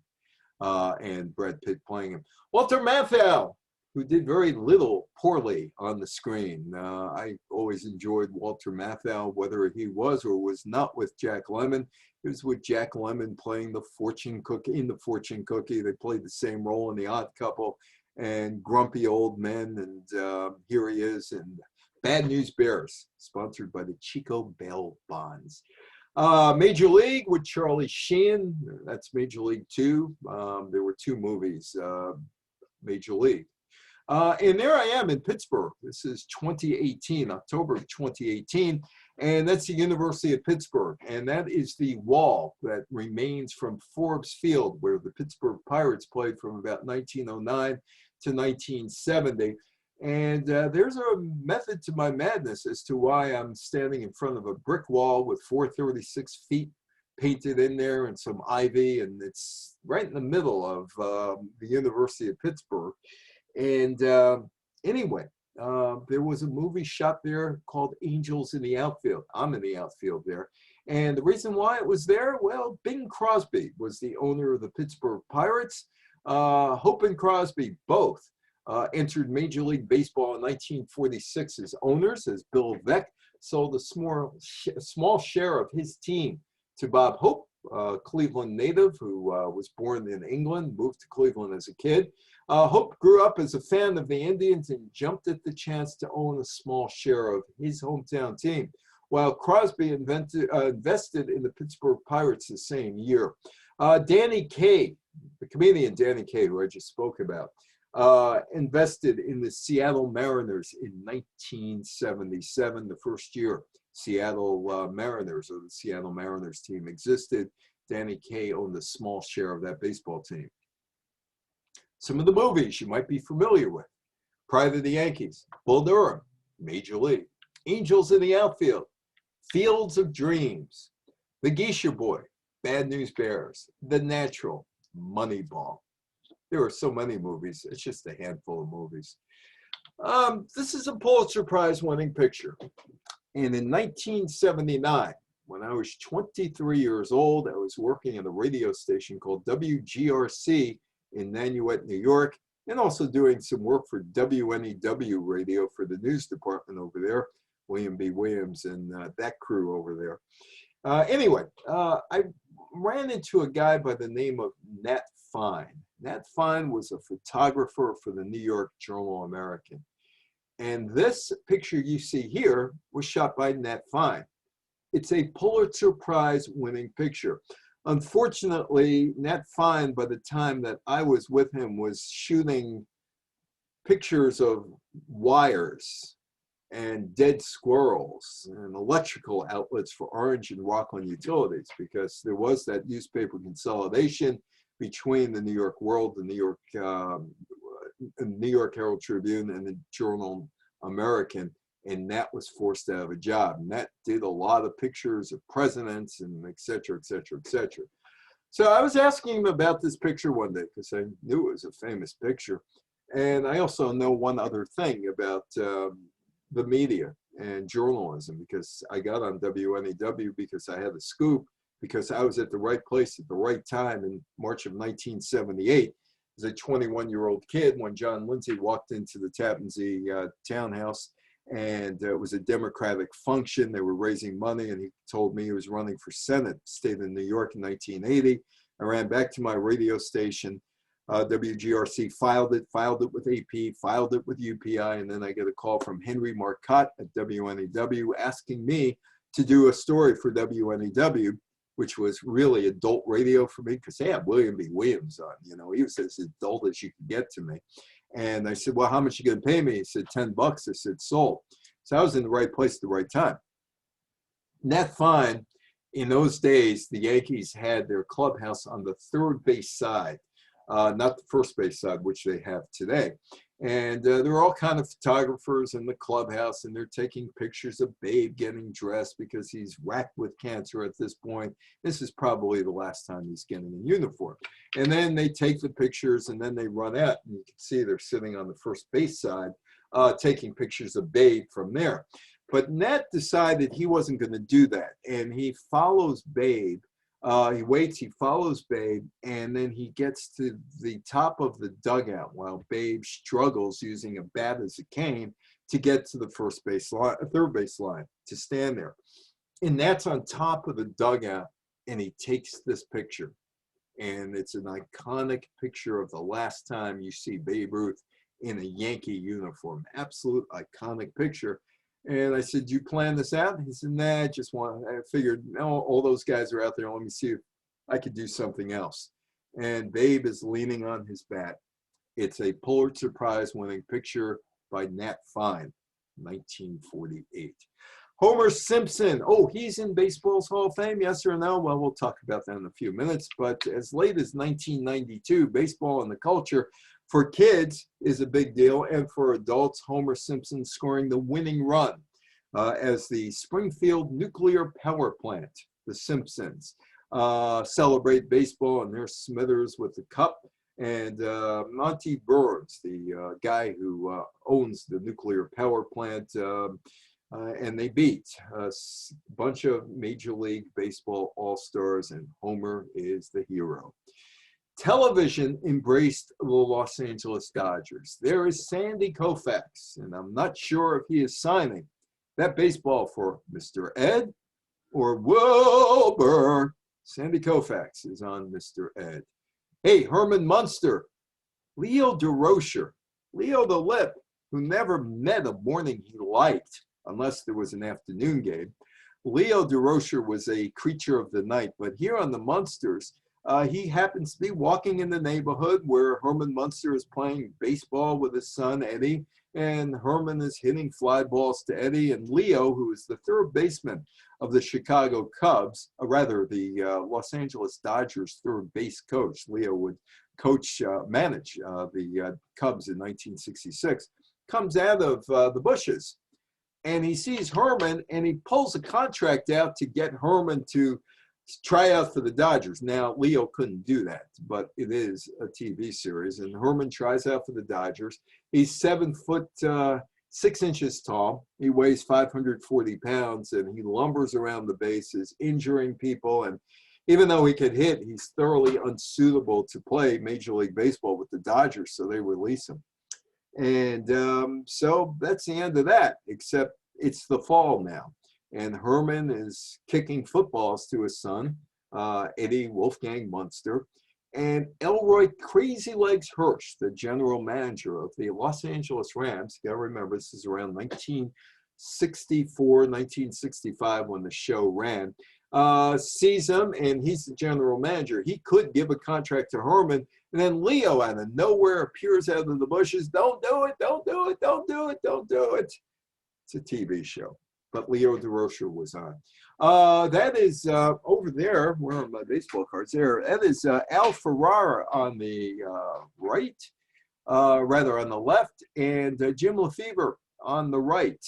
Speaker 1: and Brad Pitt playing him. Walter Matthau, who did very little poorly on the screen. I always enjoyed Walter Matthau, whether he was or was not with Jack Lemmon. He was with Jack Lemmon playing the fortune cookie in the Fortune Cookie. They played the same role in The Odd Couple and Grumpy Old Men. And here he is in Bad News Bears, sponsored by the Chico Bail Bonds. Major League with Charlie Sheen. That's Major League 2. There were 2 movies, Major League. And there I am in Pittsburgh. This is 2018, October of 2018. And that's the University of Pittsburgh. And that is the wall that remains from Forbes Field, where the Pittsburgh Pirates played from about 1909 to 1970. And there's a method to my madness as to why I'm standing in front of a brick wall with 436 feet painted in there and some ivy. And it's right in the middle of the University of Pittsburgh. And anyway, there was a movie shot there called Angels in the Outfield. I'm in the outfield there. And the reason why it was there, well, Bing Crosby was the owner of the Pittsburgh Pirates. Hope and Crosby both entered Major League Baseball in 1946 as owners, as Bill Veeck sold a small share of his team to Bob Hope, a Cleveland native who was born in England, moved to Cleveland as a kid. Hope grew up as a fan of the Indians and jumped at the chance to own a small share of his hometown team, while Crosby invested in the Pittsburgh Pirates the same year. Danny Kaye, the comedian Danny Kaye, who I just spoke about, invested in the Seattle Mariners in 1977, the first year Seattle Mariners or the Seattle Mariners team existed. Danny Kaye owned a small share of that baseball team. Some of the movies you might be familiar with: Pride of the Yankees, Bull Durham, Major League, Angels in the Outfield, Fields of Dreams, The Geisha Boy, Bad News Bears, The Natural, Moneyball. There were so many movies. It's just a handful of movies. This is a Pulitzer Prize winning picture. And in 1979, when I was 23 years old, I was working at a radio station called WGRC in Nanuet, New York, and also doing some work for WNEW radio for the news department over there, William B. Williams and that crew over there. Anyway, I ran into a guy by the name of Nat Fine. Nat Fine was a photographer for the New York Journal-American. And this picture you see here was shot by Nat Fine. It's a Pulitzer Prize winning picture. Unfortunately, Nat Fine, by the time that I was with him, was shooting pictures of wires and dead squirrels and electrical outlets for Orange and Rockland Utilities, because there was that newspaper consolidation between the New York World, the New York Herald Tribune, and the Journal American, and Nat was forced out of a job. Nat did a lot of pictures of presidents and et cetera, et cetera, et cetera. So I was asking him about this picture one day because I knew it was a famous picture. And I also know one other thing about the media and journalism, because I got on WNEW because I had a scoop, because I was at the right place at the right time in March of 1978 as a 21-year-old kid when John Lindsay walked into the Tappan Zee townhouse, and it was a Democratic function. They were raising money, and he told me he was running for Senate, state of New York in 1980. I ran back to my radio station, WGRC, filed it with AP, filed it with UPI, and then I get a call from Henry Marcotte at WNEW asking me to do a story for WNEW, which was really adult radio for me because they had William B. Williams on. You know, he was as adult as you could get to me. And I said, well, how much are you going to pay me? He said, $10. I said, sold. So I was in the right place at the right time. Nat Fine, in those days, the Yankees had their clubhouse on the third base side, not the first base side, which they have today. And there were all kinds of photographers in the clubhouse, and they're taking pictures of Babe getting dressed because he's racked with cancer at this point. This is probably the last time he's getting in uniform. And then they take the pictures, and then they run out, and you can see they're sitting on the first base side, taking pictures of Babe from there. But Nat decided he wasn't going to do that, and he follows Babe. He waits, he follows Babe, and then he gets to the top of the dugout while Babe struggles using a bat as a cane to get to the third base line to stand there. And that's on top of the dugout, and he takes this picture. And it's an iconic picture of the last time you see Babe Ruth in a Yankee uniform. Absolute iconic picture. And I said, "Do you plan this out?" He said, "Nah, I figured, no, all those guys are out there. Let me see if I could do something else." And Babe is leaning on his bat. It's a Pulitzer Prize winning picture by Nat Fine, 1948. Homer Simpson. Oh, he's in baseball's Hall of Fame, yes or no? Well, we'll talk about that in a few minutes. But as late as 1992, baseball and the culture for kids is a big deal. And for adults, Homer Simpson scoring the winning run as the Springfield Nuclear Power Plant, the Simpsons, celebrate baseball in their smithers with the cup. And Monty Burns, the guy who owns the nuclear power plant, and they beat a bunch of Major League Baseball all-stars, and Homer is the hero. Television embraced the Los Angeles Dodgers. There is Sandy Koufax, and I'm not sure if he is signing that baseball for Mr. Ed or Wilbur. Sandy Koufax is on Mr. Ed. Hey, Herman Munster, Leo DeRocher, Leo the Lip, who never met a morning he liked unless there was an afternoon game. Leo DeRocher was a creature of the night, but here on the Munsters, he happens to be walking in the neighborhood where Herman Munster is playing baseball with his son, Eddie, and Herman is hitting fly balls to Eddie, and Leo, who is the third baseman of the Chicago Cubs, or rather the Los Angeles Dodgers third base coach. Leo would manage the Cubs in 1966, comes out of the bushes, and he sees Herman, and he pulls a contract out to get Herman to try out for the Dodgers. Now, Leo couldn't do that, but it is a TV series, and Herman tries out for the Dodgers. He's 7'6" tall. He weighs 540 pounds, and he lumbers around the bases, injuring people. And even though he could hit, he's thoroughly unsuitable to play Major League Baseball with the Dodgers, so they release him. And so that's the end of that, except it's the fall now. And Herman is kicking footballs to his son, Eddie Wolfgang Munster. And Elroy Crazy Legs Hirsch, the general manager of the Los Angeles Rams, you got to remember this is around 1964, 1965 when the show ran, sees him, and he's the general manager. He could give a contract to Herman, and then Leo out of nowhere appears out of the bushes. Don't do it, don't do it, don't do it, don't do it. It's a TV show, but Leo DeRocher was on. That is over there, where are my baseball cards there? That is Al Ferrara on the right, rather on the left, and Jim Lefevre on the right,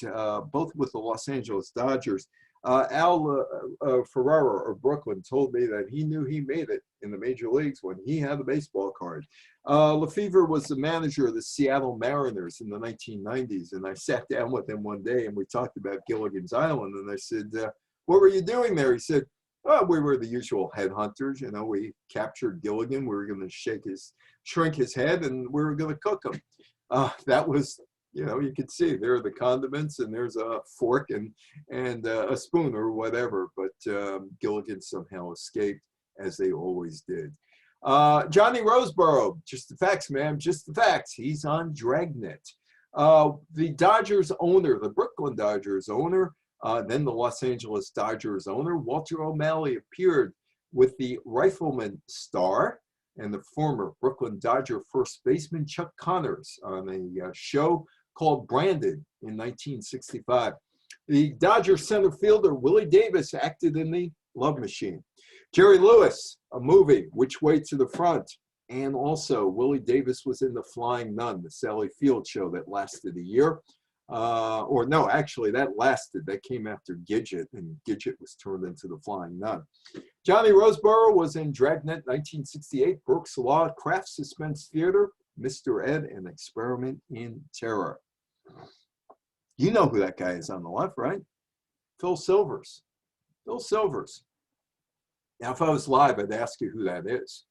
Speaker 1: both with the Los Angeles Dodgers. Al Ferrara of Brooklyn told me that he knew he made it in the major leagues when he had a baseball card. Lefevre was the manager of the Seattle Mariners in the 1990s, and I sat down with him one day and we talked about Gilligan's Island, and I said, what were you doing there? He said, oh, we were the usual headhunters. You know, we captured Gilligan. We were going to shrink his head, and we were going to cook him. That was, you know, you could see there are the condiments, and there's a fork and a spoon or whatever. But Gilligan somehow escaped, as they always did. Johnny Roseboro, just the facts, ma'am, just the facts. He's on Dragnet. The Dodgers owner, the Brooklyn Dodgers owner, then the Los Angeles Dodgers owner, Walter O'Malley, appeared with the Rifleman star and the former Brooklyn Dodger first baseman Chuck Connors on a show called Branded in 1965. The Dodger center fielder Willie Davis acted in The Love Machine. Jerry Lewis, a movie, Which Way to the Front. And also Willie Davis was in The Flying Nun, the Sally Field show that lasted a year. Or no, actually that lasted. That came after Gidget, and Gidget was turned into The Flying Nun. Johnny Roseboro was in Dragnet 1968, Brooks Law, Kraft Suspense Theater, Mr. Ed, and Experiment in Terror. You know who that guy is on the left, right? Phil Silvers. Phil Silvers. Now, if I was live, I'd ask you who that is.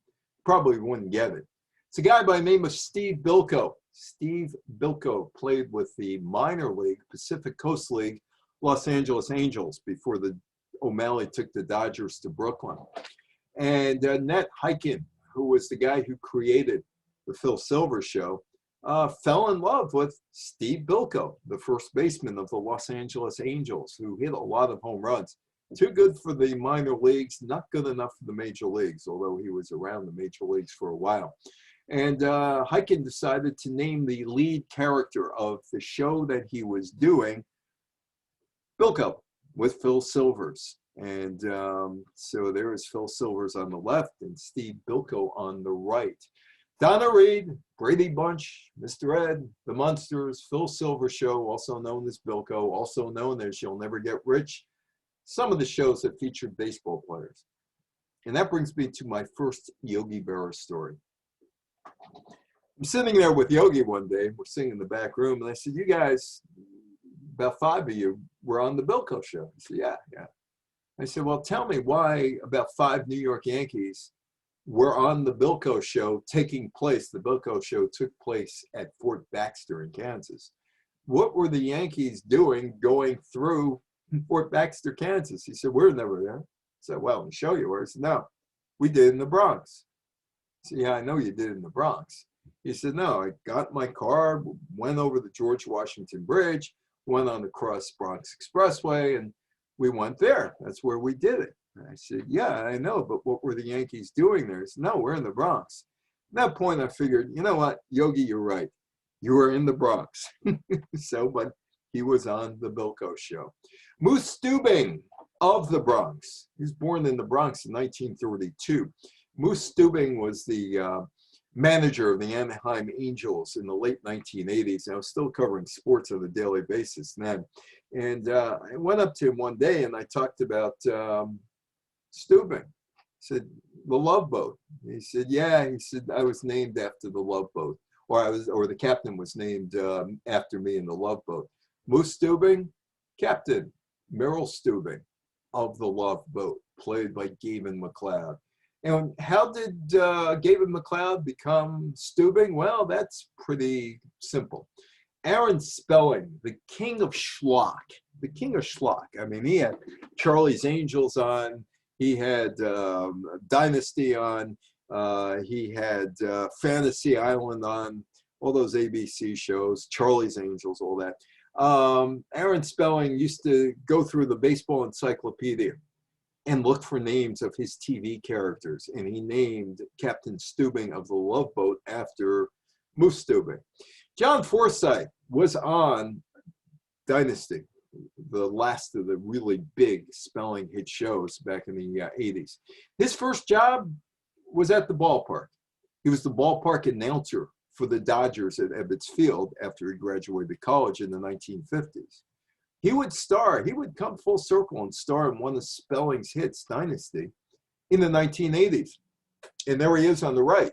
Speaker 1: Probably wouldn't get it. It's a guy by the name of Steve Bilko. Steve Bilko played with the minor league, Pacific Coast League, Los Angeles Angels before the O'Malley took the Dodgers to Brooklyn. And Ned Hiken, who was the guy who created the Phil Silvers show, fell in love with Steve Bilko, the first baseman of the Los Angeles Angels, who hit a lot of home runs. Too good for the minor leagues, not good enough for the major leagues, although he was around the major leagues for a while. And Hyken decided to name the lead character of the show that he was doing Bilko, with Phil Silvers. And so there is Phil Silvers on the left and Steve Bilko on the right. Donna Reed, Brady Bunch, Mr. Ed, The Munsters, Phil Silvers Show, also known as Bilko, also known as You'll Never Get Rich. Some of the shows that featured baseball players. And that brings me to my first Yogi Berra story. I'm sitting there with Yogi one day, we're sitting in the back room, and I said, you guys, about 5 of you were on the Bilko show. He said, yeah. I said, well, tell me why about 5 New York Yankees were on the Bilko show taking place. The Bilko show took place at Fort Baxter in Kansas. What were the Yankees doing going through Fort Baxter, Kansas? He said, we're never there. I said, well, let me show you where. He said, no, we did in the Bronx. I said, yeah, I know you did in the Bronx. He said, no, I got in my car, went over the George Washington Bridge, went on the Cross Bronx Expressway, and we went there. That's where we did it. And I said, yeah, I know, but what were the Yankees doing there? He said, no, we're in the Bronx. At that point, I figured, you know what, Yogi, you're right. You were in the Bronx. So, but he was on the Bilko show. Moose Stubing of the Bronx. He was born in the Bronx in 1932. Moose Stubing was the manager of the Anaheim Angels in the late 1980s. I was still covering sports on a daily basis then. And I went up to him one day and I talked about Stubing. I said, the Love Boat. He said, yeah. He said, I was named after the Love Boat, or the captain was named after me in the Love Boat. Moose Stubing, Captain Merrill Stubing of the Love Boat, played by Gavin MacLeod. And how did Gavin MacLeod become Stubing? Well, that's pretty simple. Aaron Spelling, the king of schlock, I mean, he had Charlie's Angels on, he had Dynasty on, he had Fantasy Island on, all those ABC shows, Charlie's Angels, all that. Aaron Spelling used to go through the baseball encyclopedia and look for names of his TV characters. And he named Captain Stubing of the Love Boat after Moose Stubing. John Forsythe was on Dynasty, the last of the really big Spelling hit shows back in the 80s. His first job was at the ballpark. He was the ballpark announcer for the Dodgers at Ebbets Field after he graduated college in the 1950s. He would come full circle and star in one of Spelling's hits, Dynasty, in the 1980s. And there he is on the right.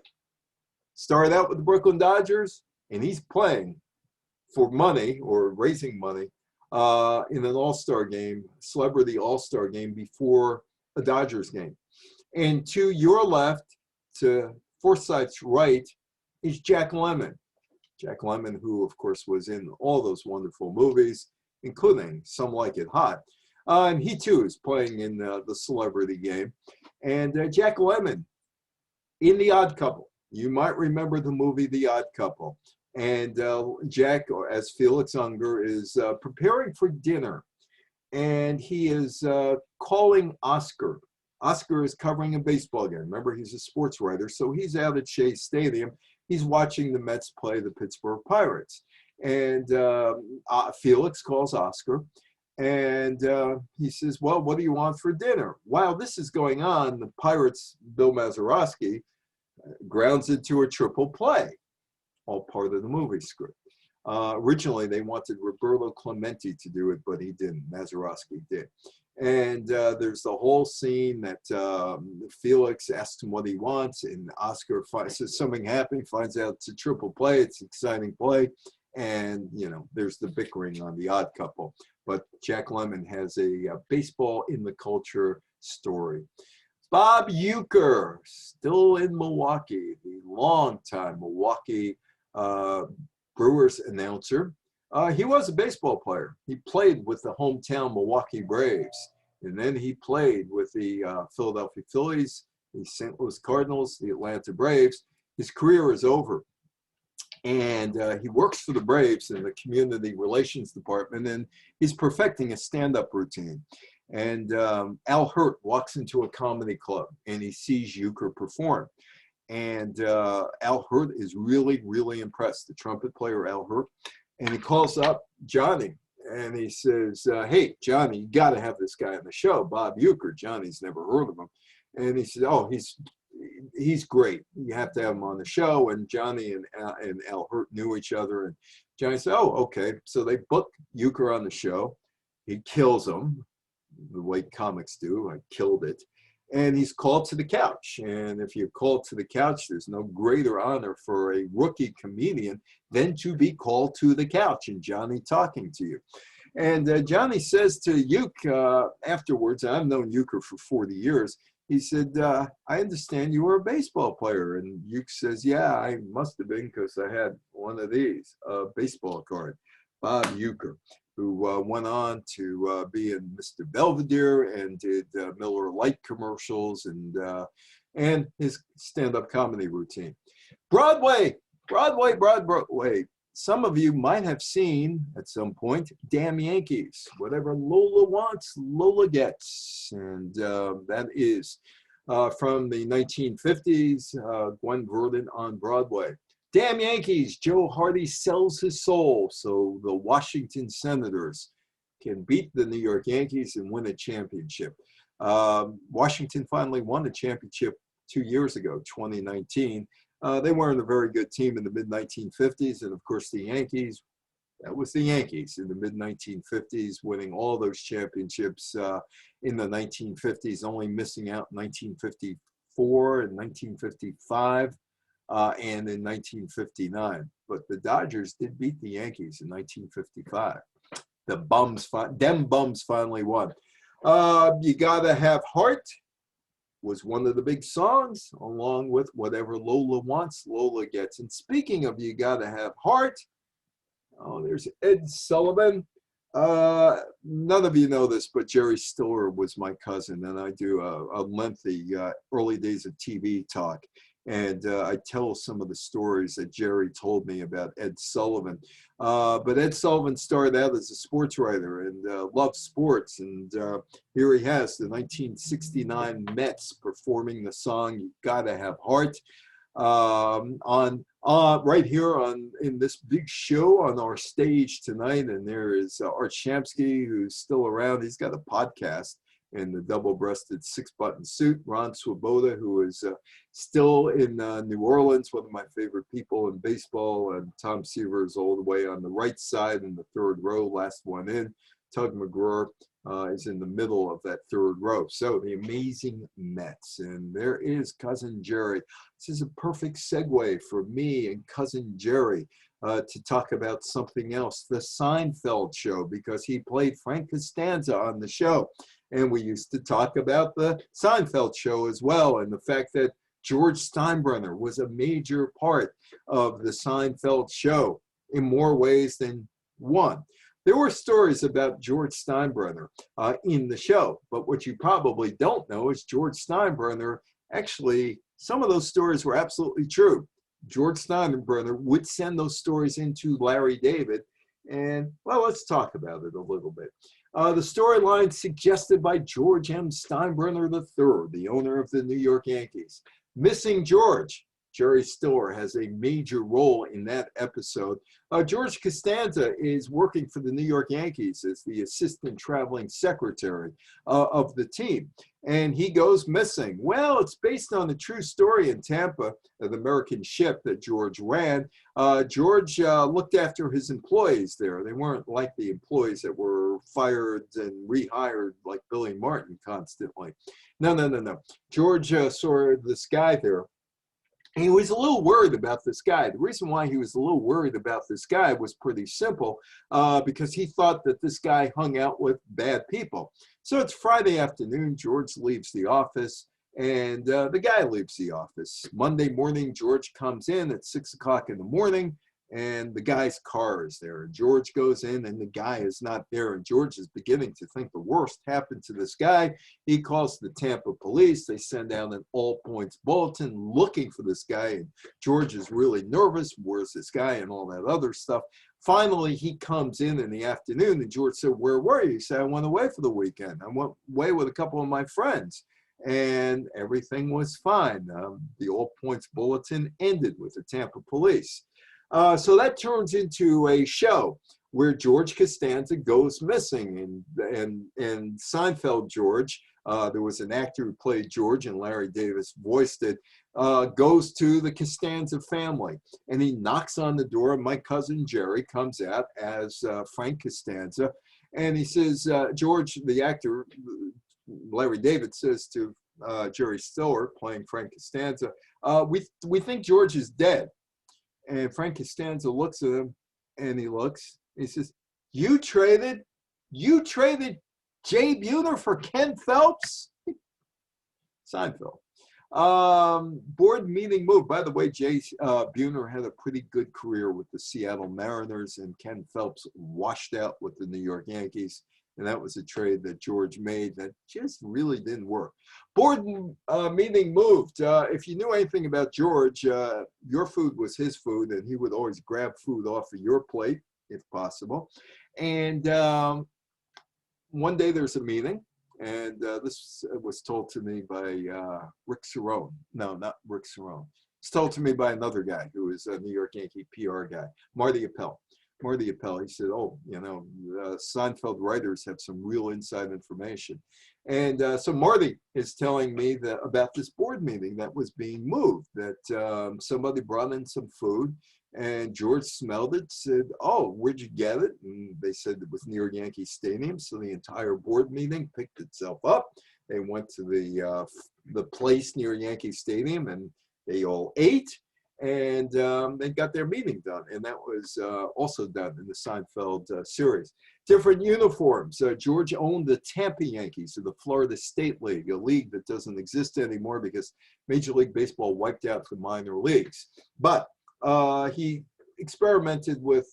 Speaker 1: Started out with the Brooklyn Dodgers, and he's playing for money or raising money in an all-star game, celebrity all-star game before a Dodgers game. And to your left, to Forsythe's right, is Jack Lemmon. Jack Lemmon, who, of course, was in all those wonderful movies, including Some Like It Hot. And he, too, is playing in the celebrity game. And Jack Lemmon in The Odd Couple. You might remember the movie The Odd Couple. And Jack, as Felix Unger, is preparing for dinner. And he is calling Oscar. Oscar is covering a baseball game. Remember, he's a sports writer, so he's out at Shea Stadium. He's watching the Mets play the Pittsburgh Pirates. And Felix calls Oscar, and he says, well, what do you want for dinner? While this is going on, the Pirates, Bill Mazeroski, grounds into a triple play, all part of the movie script. Originally, they wanted Roberto Clemente to do it, but he didn't. Mazeroski did. And there's the whole scene that Felix asks him what he wants, and Oscar says something happened, finds out it's a triple play, it's an exciting play, and, you know, there's the bickering on The Odd Couple. But Jack Lemmon has a baseball in the culture story. Bob Uecker, still in Milwaukee, the longtime Milwaukee Brewers announcer. He was a baseball player. He played with the hometown Milwaukee Braves, and then he played with the Philadelphia Phillies, the St. Louis Cardinals, the Atlanta Braves. His career is over. And he works for the Braves in the community relations department, and he's perfecting a stand-up routine. And Al Hurt walks into a comedy club, and he sees Euchre perform. And Al Hurt is really, really impressed, the trumpet player Al Hurt. And he calls up Johnny, and he says, hey, Johnny, you got to have this guy on the show, Bob Euchre. Johnny's never heard of him. And he said, oh, he's great. You have to have him on the show. And Johnny and Al Hurt knew each other. And Johnny said, oh, okay. So they book Euchre on the show. He kills him, the way comics do. I killed it. And he's called to the couch. And if you're called to the couch, there's no greater honor for a rookie comedian than to be called to the couch and Johnny talking to you. And Johnny says to Euchre afterwards, I've known Euchre for 40 years, he said, I understand you were a baseball player. And Euchre says, yeah, I must have been because I had one of these, a baseball card. Bob Euchre, who went on to be in Mr. Belvedere and did Miller Lite commercials and his stand-up comedy routine. Broadway. Some of you might have seen at some point, Damn Yankees. Whatever Lola wants, Lola gets. And that is from the 1950s, Gwen Verdon on Broadway. Damn Yankees, Joe Hardy sells his soul so the Washington Senators can beat the New York Yankees and win a championship. Washington finally won a championship 2 years ago, 2019. They weren't a very good team in the mid-1950s, and of course the Yankees, that was the Yankees in the mid-1950s, winning all those championships in the 1950s, only missing out in 1954 and 1955. And in 1959, but the Dodgers did beat the Yankees in 1955. Them bums finally won. You Gotta Have Heart was one of the big songs, along with Whatever Lola Wants, Lola Gets. And speaking of You Gotta Have Heart, oh, there's Ed Sullivan. None of you know this, but Jerry Stiller was my cousin, and I do a lengthy early days of TV talk. And I tell some of the stories that Jerry told me about Ed Sullivan. But Ed Sullivan started out as a sports writer and loved sports. And here he has the 1969 Mets performing the song You Gotta Have Heart right here in this big show on our stage tonight. And there is Art Shamsky, who's still around. He's got a podcast in the double-breasted six-button suit. Ron Swoboda, who is still in New Orleans, one of my favorite people in baseball, and Tom Seaver is all the way on the right side in the third row, last one in. Tug McGraw is in the middle of that third row. So the amazing Mets, and there is Cousin Jerry. This is a perfect segue for me and Cousin Jerry to talk about something else, the Seinfeld show, because he played Frank Costanza on the show. And we used to talk about the Seinfeld show as well, and the fact that George Steinbrenner was a major part of the Seinfeld show in more ways than one. There were stories about George Steinbrenner in the show, but what you probably don't know is George Steinbrenner, actually, some of those stories were absolutely true. George Steinbrenner would send those stories into Larry David, and, well, let's talk about it a little bit. The storyline suggested by George M. Steinbrenner III, the owner of the New York Yankees. Missing George. Jerry Stiller has a major role in that episode. George Costanza is working for the New York Yankees as the assistant traveling secretary of the team, and he goes missing. Well, it's based on a true story in Tampa, the American ship that George ran. George looked after his employees there. They weren't like the employees that were fired and rehired like Billy Martin constantly. No. George saw this guy there. And he was a little worried about this guy. The reason why he was a little worried about this guy was pretty simple, because he thought that this guy hung out with bad people. So it's Friday afternoon. George leaves the office, and the guy leaves the office. Monday morning, George comes in at 6 o'clock in the morning, and the guy's car is there. And George goes in and the guy is not there. And George is beginning to think the worst happened to this guy. He calls the Tampa police. They send out an all points bulletin looking for this guy. And George is really nervous. Where's this guy and all that other stuff. Finally, he comes in the afternoon and George said, where were you? He said, I went away for the weekend. I went away with a couple of my friends. And everything was fine. The all points bulletin ended with the Tampa police. So that turns into a show where George Costanza goes missing, and Seinfeld George, there was an actor who played George and Larry Davis voiced it, goes to the Costanza family, and he knocks on the door, and my cousin Jerry comes out as Frank Costanza, and he says, George, the actor, Larry David says to Jerry Stiller, playing Frank Costanza, we think George is dead. And Frank Costanza looks at him, and he says, you traded Jay Buhner for Ken Phelps? Seinfeld. Board meeting move. By the way, Jay Buhner had a pretty good career with the Seattle Mariners, and Ken Phelps washed out with the New York Yankees. And that was a trade that George made that just really didn't work. Board meeting moved. If you knew anything about George, your food was his food, and he would always grab food off of your plate, if possible. And one day there's a meeting, and this was told to me by Rick Cerrone. No, not Rick Cerrone. It's told to me by another guy who is a New York Yankee PR guy, Marty Appel. Marty Appel, he said, oh, Seinfeld writers have some real inside information. And so Marty is telling me that about this board meeting that was being moved, that somebody brought in some food, and George smelled it, said, oh, where'd you get it? And they said it was near Yankee Stadium. So the entire board meeting picked itself up. They went to the place near Yankee Stadium, and they all ate. And they got their meeting done. And that was also done in the Seinfeld series. Different uniforms. George owned the Tampa Yankees of the Florida State League, a league that doesn't exist anymore because Major League Baseball wiped out the minor leagues. But he experimented with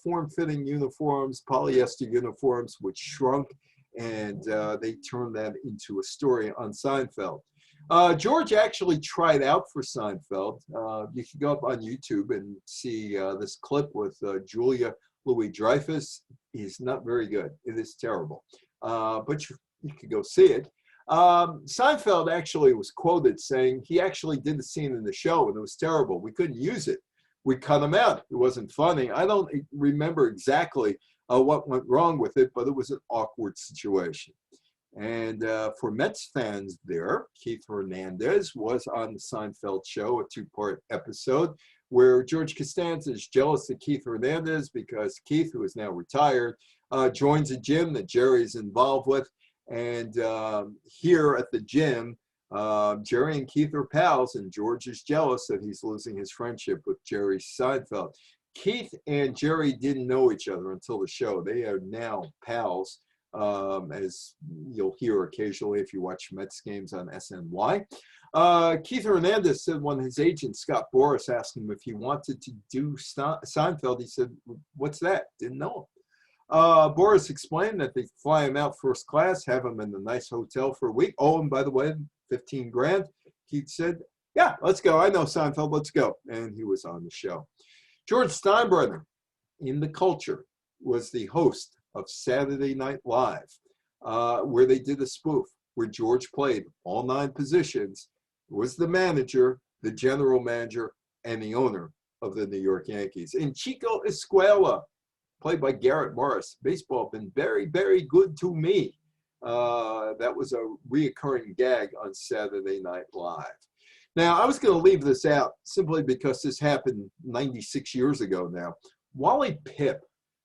Speaker 1: form-fitting uniforms, polyester uniforms, which shrunk, and they turned that into a story on Seinfeld. George actually tried out for Seinfeld. You can go up on YouTube and see this clip with Julia Louis-Dreyfus. He's not very good. It is terrible. But you can go see it. Seinfeld actually was quoted saying he actually did the scene in the show and it was terrible. We couldn't use it. We cut him out. It wasn't funny. I don't remember exactly what went wrong with it, but it was an awkward situation. And for Mets fans there, Keith Hernandez was on the Seinfeld show, a two-part episode, where George Costanza is jealous of Keith Hernandez because Keith, who is now retired, joins a gym that Jerry's involved with. And here at the gym, Jerry and Keith are pals, and George is jealous that he's losing his friendship with Jerry Seinfeld. Keith and Jerry didn't know each other until the show. They are now pals. As you'll hear occasionally if you watch Mets games on SNY. Keith Hernandez said when his agent, Scott Boras, asked him if he wanted to do Seinfeld, he said, what's that? Didn't know him. Boras explained that they fly him out first class, have him in a nice hotel for a week. Oh, and by the way, 15 grand. Keith said, yeah, let's go. I know Seinfeld, let's go. And he was on the show. George Steinbrenner, in the culture, was the host of Saturday Night Live, where they did a spoof where George played all 9 positions, was the manager, the general manager, and the owner of the New York Yankees. And Chico Escuela, played by Garrett Morris. Baseball been very, very good to me. That was a reoccurring gag on Saturday Night Live. Now, I was going to leave this out simply because this happened 96 years ago now. Wally Pipp.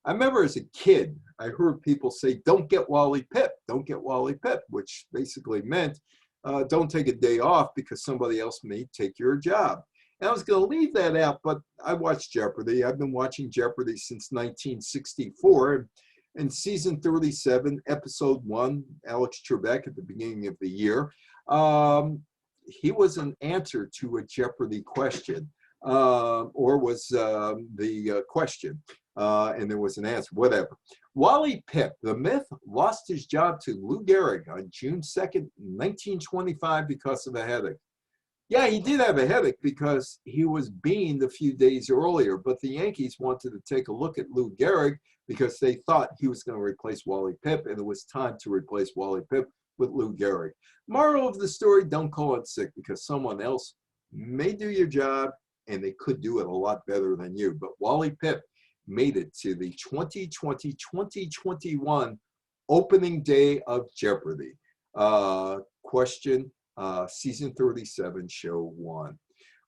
Speaker 1: I remember as a kid, I heard people say, don't get Wally Pipp, don't get Wally Pipp, which basically meant don't take a day off because somebody else may take your job. And I was going to leave that out, but I watched Jeopardy. I've been watching Jeopardy since 1964. And season 37, episode 1, Alex Trebek at the beginning of the year, he was an answer to a Jeopardy question. or was the question, and there was an answer, whatever. Wally Pipp, the myth, lost his job to Lou Gehrig on June 2nd, 1925 because of a headache. Yeah, he did have a headache because he was beaned a few days earlier, but the Yankees wanted to take a look at Lou Gehrig because they thought he was going to replace Wally Pipp, and it was time to replace Wally Pipp with Lou Gehrig. Moral of the story, don't call it sick because someone else may do your job and they could do it a lot better than you. But Wally Pipp made it to the 2020-2021 opening day of Jeopardy! Question, season 37, show 1.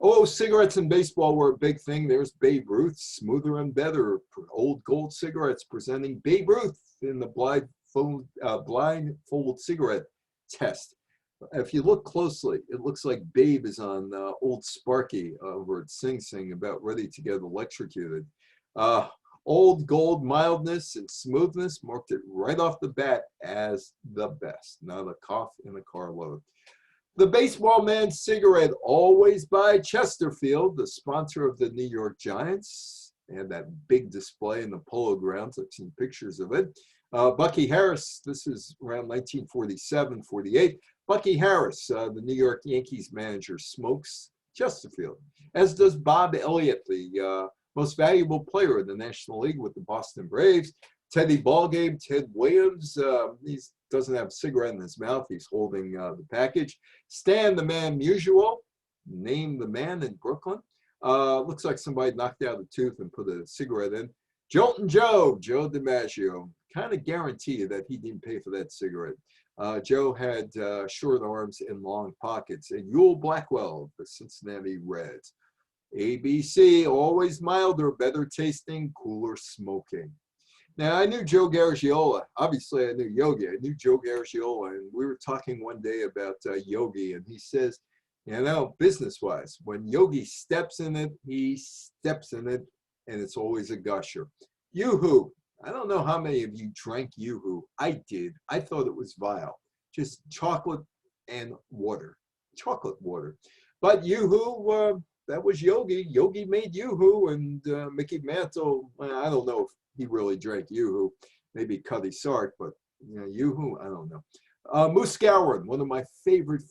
Speaker 1: Oh, cigarettes in baseball were a big thing. There's Babe Ruth, smoother and better. Old gold cigarettes presenting Babe Ruth in the blindfold cigarette test. If you look closely, it looks like Babe is on old Sparky over at Sing Sing, about ready to get electrocuted. Old gold mildness and smoothness marked it right off the bat as the best. Not a cough in a carload. The Baseball Man cigarette, always by Chesterfield, the sponsor of the New York Giants. They had that big display in the Polo Grounds. I've seen pictures of it. Bucky Harris, this is around 1947, 48. Bucky Harris, the New York Yankees manager, smokes Chesterfield, as does Bob Elliott, the most valuable player in the National League with the Boston Braves. Teddy Ballgame, Ted Williams, he doesn't have a cigarette in his mouth. He's holding the package. Stan the Man Musial, name the man in Brooklyn. Looks like somebody knocked out a tooth and put a cigarette in. Joltin' Joe Dimaggio, kind of guarantee that he didn't pay for that cigarette. Joe had short arms and long pockets. And Ewell Blackwell, the Cincinnati Reds. ABC, always milder, better tasting, cooler smoking. Now, I knew Joe Garagiola. Obviously, I knew Yogi. I knew Joe Garagiola, and we were talking one day about Yogi, and he says, you know, business-wise, when Yogi steps in it, he steps in it, and it's always a gusher. Yoo-hoo. I don't know how many of you drank Yoo-hoo. I did. I thought it was vile. Just chocolate and water. Chocolate water. But Yoo-hoo, that was Yogi. Yogi made Yoo-hoo, and Mickey Mantle, I don't know if he really drank Yoo-hoo. Maybe Cuddy Sark, but you know, Yoo-hoo, I don't know. Moose Gowron, one of my favorite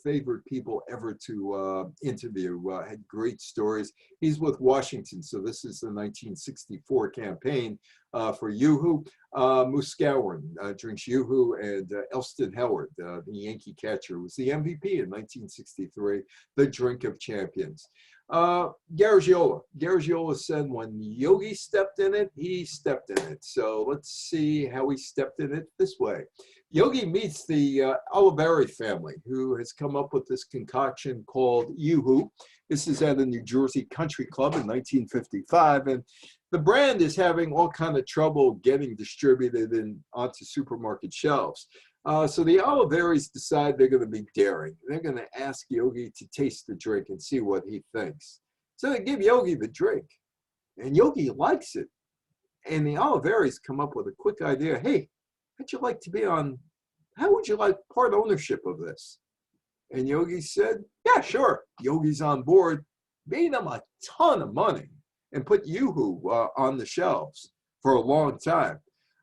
Speaker 1: people ever to interview, had great stories. He's with Washington, so this is the 1964 campaign for Yoo-hoo. Moose Gowron drinks Yoo-hoo, and Elston Howard, the Yankee catcher, was the MVP in 1963, the drink of champions. Garagiola said when Yogi stepped in it, he stepped in it. So let's see how he stepped in it this way. Yogi meets the Oliveri family, who has come up with this concoction called Yoo-hoo. This is at a New Jersey country club in 1955, and the brand is having all kind of trouble getting distributed onto supermarket shelves. So the Oliveris decide they're going to be daring. They're going to ask Yogi to taste the drink and see what he thinks. So they give Yogi the drink, and Yogi likes it. And the Oliveris come up with a quick idea. Hey, how would you like part ownership of this? And Yogi said, yeah, sure. Yogi's on board, made them a ton of money and put Yoo-hoo on the shelves for a long time.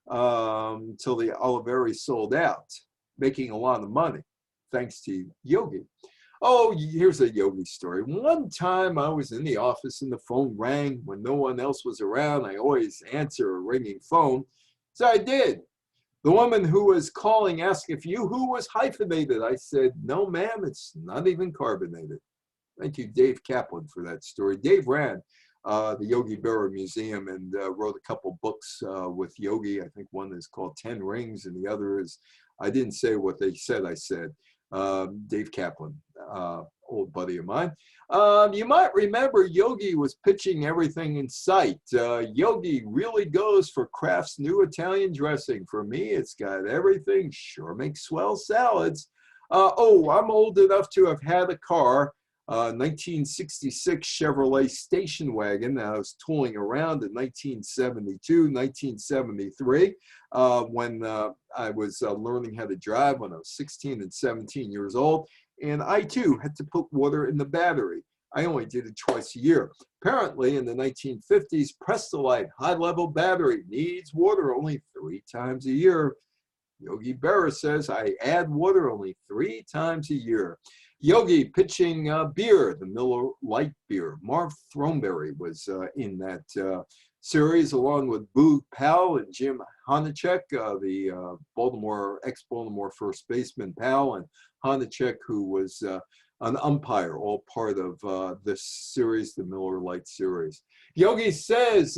Speaker 1: Until the Oliveri sold out, making a lot of money, thanks to Yogi. Oh, here's a Yogi story. One time I was in the office and the phone rang when no one else was around. I always answer a ringing phone, so I did. The woman who was calling asked if Yoo-hoo was hyphenated. I said, no, ma'am, it's not even carbonated. Thank you, Dave Kaplan, for that story. Dave ran the Yogi Berra Museum and wrote a couple books with Yogi. I think one is called 10 Rings and the other is, I didn't say what they said, I said. Dave Kaplan, old buddy of mine. You might remember Yogi was pitching everything in sight. Yogi really goes for Kraft's new Italian dressing. For me, it's got everything. Sure makes swell salads. Oh, I'm old enough to have had a car. 1966 Chevrolet station wagon that I was tooling around in 1972, 1973, when I was learning how to drive when I was 16 and 17 years old. And I too had to put water in the battery. I only did it twice a year. Apparently, in the 1950s, Prestolite high-level battery needs water only 3 times a year. Yogi Berra says, I add water only 3 times a year. Yogi pitching beer, the Miller Lite beer. Marv Throneberry was in that series, along with Boog Powell and Jim Honachek, the ex-Baltimore first baseman Powell, and Honachek, who was an umpire, all part of this series, the Miller Lite series. Yogi says,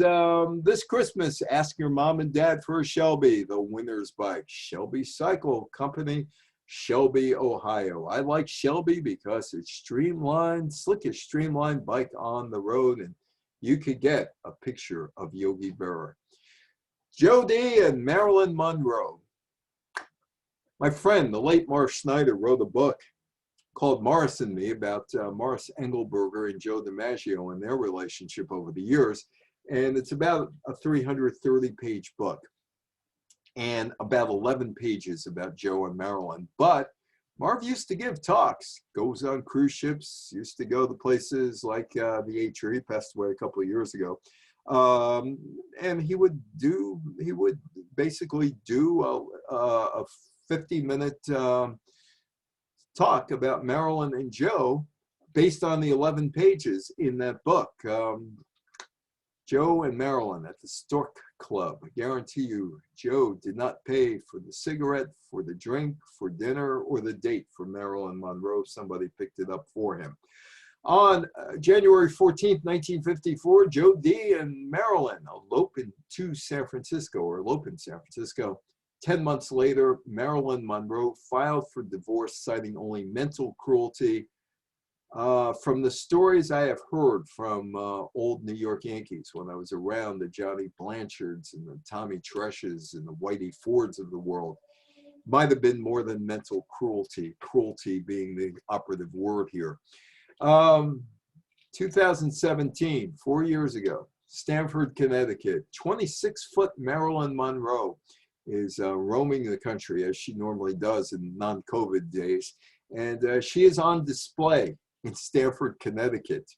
Speaker 1: this Christmas, ask your mom and dad for a Shelby, the winner's bike. Shelby Cycle Company, Shelby, Ohio. I like Shelby because it's streamlined, slickest streamlined bike on the road, and you could get a picture of Yogi Berra. Joe D. and Marilyn Monroe. My friend, the late Morris Schneider, wrote a book called Morris and Me about Morris Engelberger and Joe Dimaggio and their relationship over the years. And it's about a 330-page book and about 11 pages about Joe and Marilyn. But Marv used to give talks, goes on cruise ships, used to go to places like the A-Tree, he passed away a couple of years ago. And he would basically do a 50-minute talk about Marilyn and Joe based on the 11 pages in that book. Joe and Marilyn at the Stork Club. I guarantee you, Joe did not pay for the cigarette, for the drink, for dinner, or the date for Marilyn Monroe. Somebody picked it up for him. On January 14th, 1954, Joe D. and Marilyn elope in San Francisco. 10 months later, Marilyn Monroe filed for divorce, citing only mental cruelty. From the stories I have heard from old New York Yankees when I was around, the Johnny Blanchards and the Tommy Tresches and the Whitey Fords of the world, might have been more than mental cruelty, cruelty being the operative word here. 2017, 4 years ago, Stamford, Connecticut, 26-foot Marilyn Monroe is roaming the country as she normally does in non-COVID days. And she is on display in Stamford, Connecticut.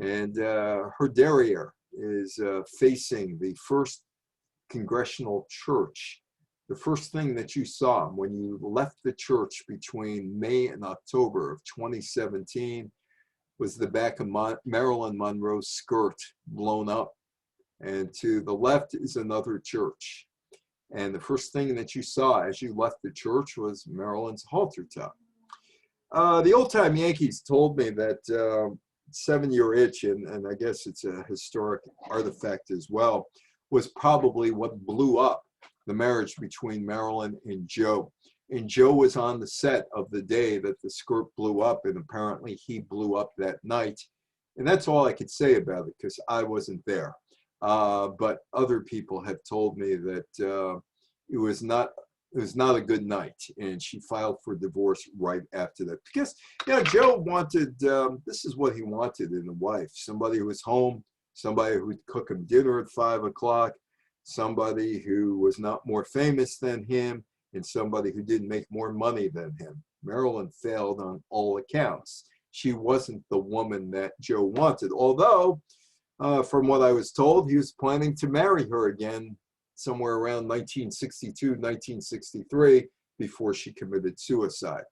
Speaker 1: And her derriere is facing the first congressional church. The first thing that you saw when you left the church between May and October of 2017 was the back of Marilyn Monroe's skirt blown up. And to the left is another church. And the first thing that you saw as you left the church was Marilyn's halter top. The old-time Yankees told me that 7-year itch, and I guess it's a historic artifact as well, was probably what blew up the marriage between Marilyn and Joe. And Joe was on the set of the day that the skirt blew up, and apparently he blew up that night. And that's all I could say about it because I wasn't there. But other people have told me that it was not a good night, and she filed for divorce right after that. Because, Joe wanted, this is what he wanted in a wife: somebody who was home, somebody who would cook him dinner at 5 o'clock, somebody who was not more famous than him, and somebody who didn't make more money than him. Marilyn failed on all accounts. She wasn't the woman that Joe wanted, although from what I was told, he was planning to marry her again somewhere around 1962, 1963, before she committed suicide.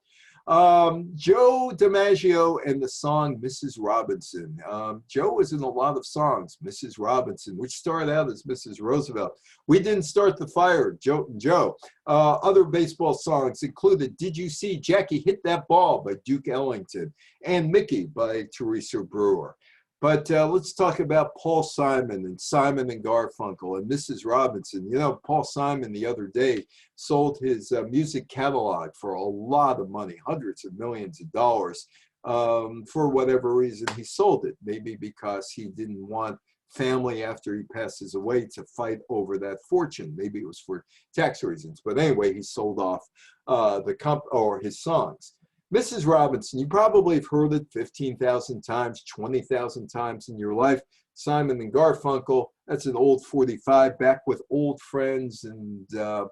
Speaker 1: Joe Dimaggio and the song Mrs. Robinson. Joe was in a lot of songs. Mrs. Robinson, which started out as Mrs. Roosevelt. We Didn't Start the Fire, Joe. Other baseball songs included Did You See Jackie Hit That Ball by Duke Ellington and Mickey by Teresa Brewer. But let's talk about Paul Simon and Garfunkel and Mrs. Robinson. Paul Simon the other day sold his music catalog for a lot of money, hundreds of millions of dollars. For whatever reason, he sold it. Maybe because he didn't want family after he passes away to fight over that fortune. Maybe it was for tax reasons. But anyway, he sold off his songs. Mrs. Robinson, you probably have heard it 15,000 times, 20,000 times in your life. Simon and Garfunkel, that's an old 45, back with old friends and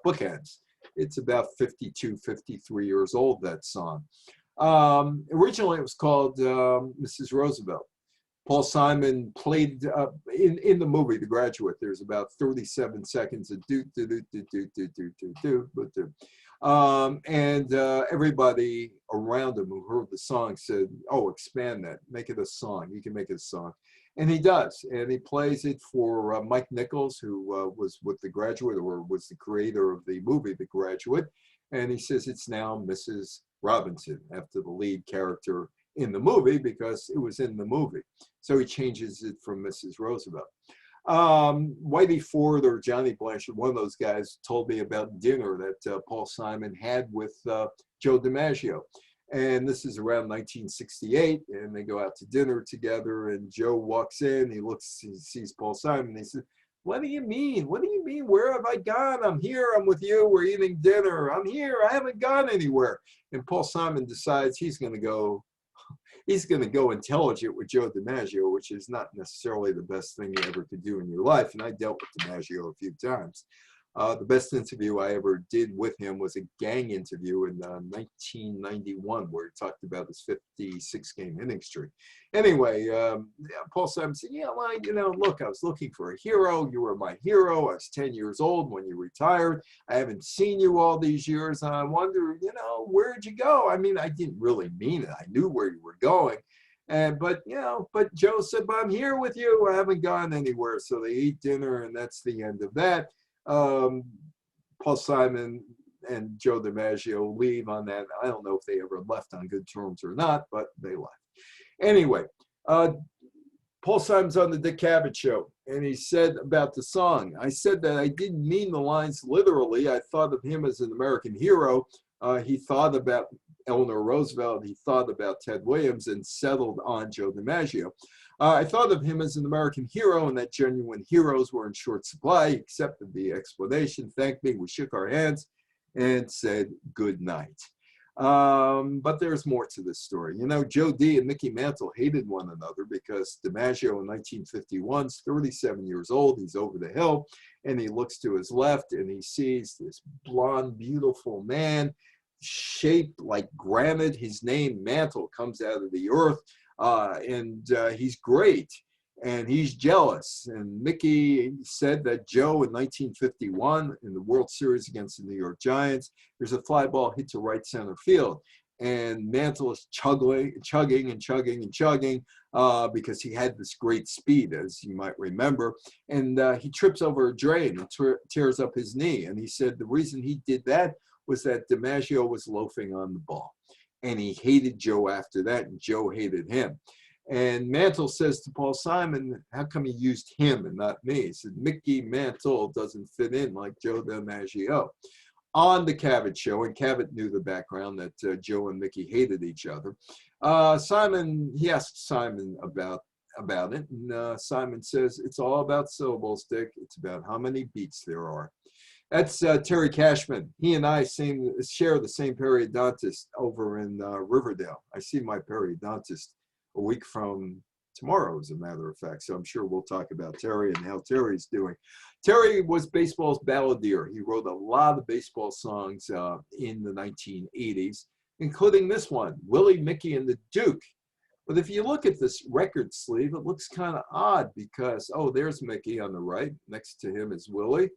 Speaker 1: bookends. It's about 52, 53 years old, that song. Originally, it was called Mrs. Roosevelt. Paul Simon played in the movie The Graduate. There's about 37 seconds of do do do do do do do do do do. And everybody around him who heard the song said, "Oh, expand that, make it a song. You can make it a song." And he does, and he plays it for Mike Nichols, who was with The Graduate, or was the creator of the movie The Graduate. And he says it's now Mrs. Robinson, after the lead character in the movie, because it was in the movie. So he changes it from Mrs. Roosevelt. Whitey Ford or Johnny Blanchard, one of those guys, told me about dinner that Paul Simon had with Joe Dimaggio. And this is around 1968, and they go out to dinner together, and Joe walks in, he sees Paul Simon, he says, "What do you mean? What do you mean? Where have I gone? I'm here, I'm with you, we're eating dinner. I'm here, I haven't gone anywhere." And Paul Simon decides he's going to go intelligent with Joe Dimaggio, which is not necessarily the best thing you ever could do in your life. And I dealt with Dimaggio a few times. The best interview I ever did with him was a gang interview in 1991, where he talked about his 56-game hitting streak. Anyway, Paul Simon said, "Yeah, well, look, I was looking for a hero. You were my hero. I was 10 years old when you retired. I haven't seen you all these years. And I wonder, where'd you go?" I mean, I didn't really mean it. I knew where you were going. But Joe said, "But I'm here with you. I haven't gone anywhere." So they eat dinner, and that's the end of that. Paul Simon and Joe Dimaggio leave on that. I don't know if they ever left on good terms or not, but they left. Anyway, Paul Simon's on the Dick Cavett show, and he said about the song, "I said that I didn't mean the lines literally. I thought of him as an American hero. He thought about Eleanor Roosevelt. He thought about Ted Williams, and settled on Joe Dimaggio. I thought of him as an American hero, and that genuine heroes were in short supply." He accepted the explanation, thanked me, we shook our hands, and said good night. But there's more to this story. Joe D. and Mickey Mantle hated one another because Dimaggio in 1951 is 37 years old. He's over the hill, and he looks to his left, and he sees this blonde, beautiful man, shaped like granite. His name, Mantle, comes out of the earth. And he's great, and he's jealous. And Mickey said that Joe in 1951 in the World Series against the New York Giants, there's a fly ball hit to right center field, and Mantle is chugging because he had this great speed, as you might remember, and he trips over a drain and tears up his knee. And he said the reason he did that was that Dimaggio was loafing on the ball. And he hated Joe after that, and Joe hated him. And Mantle says to Paul Simon, "How come he used him and not me?" He said, "Mickey Mantle doesn't fit in like Joe Dimaggio." On the Cavett show, and Cavett knew the background that Joe and Mickey hated each other. He asked Simon about it, and Simon says, "It's all about syllables, Dick. It's about how many beats there are." That's Terry Cashman. He and I share the same periodontist over in Riverdale. I see my periodontist a week from tomorrow, as a matter of fact. So I'm sure we'll talk about Terry and how Terry's doing. Terry was baseball's balladeer. He wrote a lot of baseball songs in the 1980s, including this one, Willie, Mickey, and the Duke. But if you look at this record sleeve, it looks kind of odd because, there's Mickey on the right. Next to him is Willie.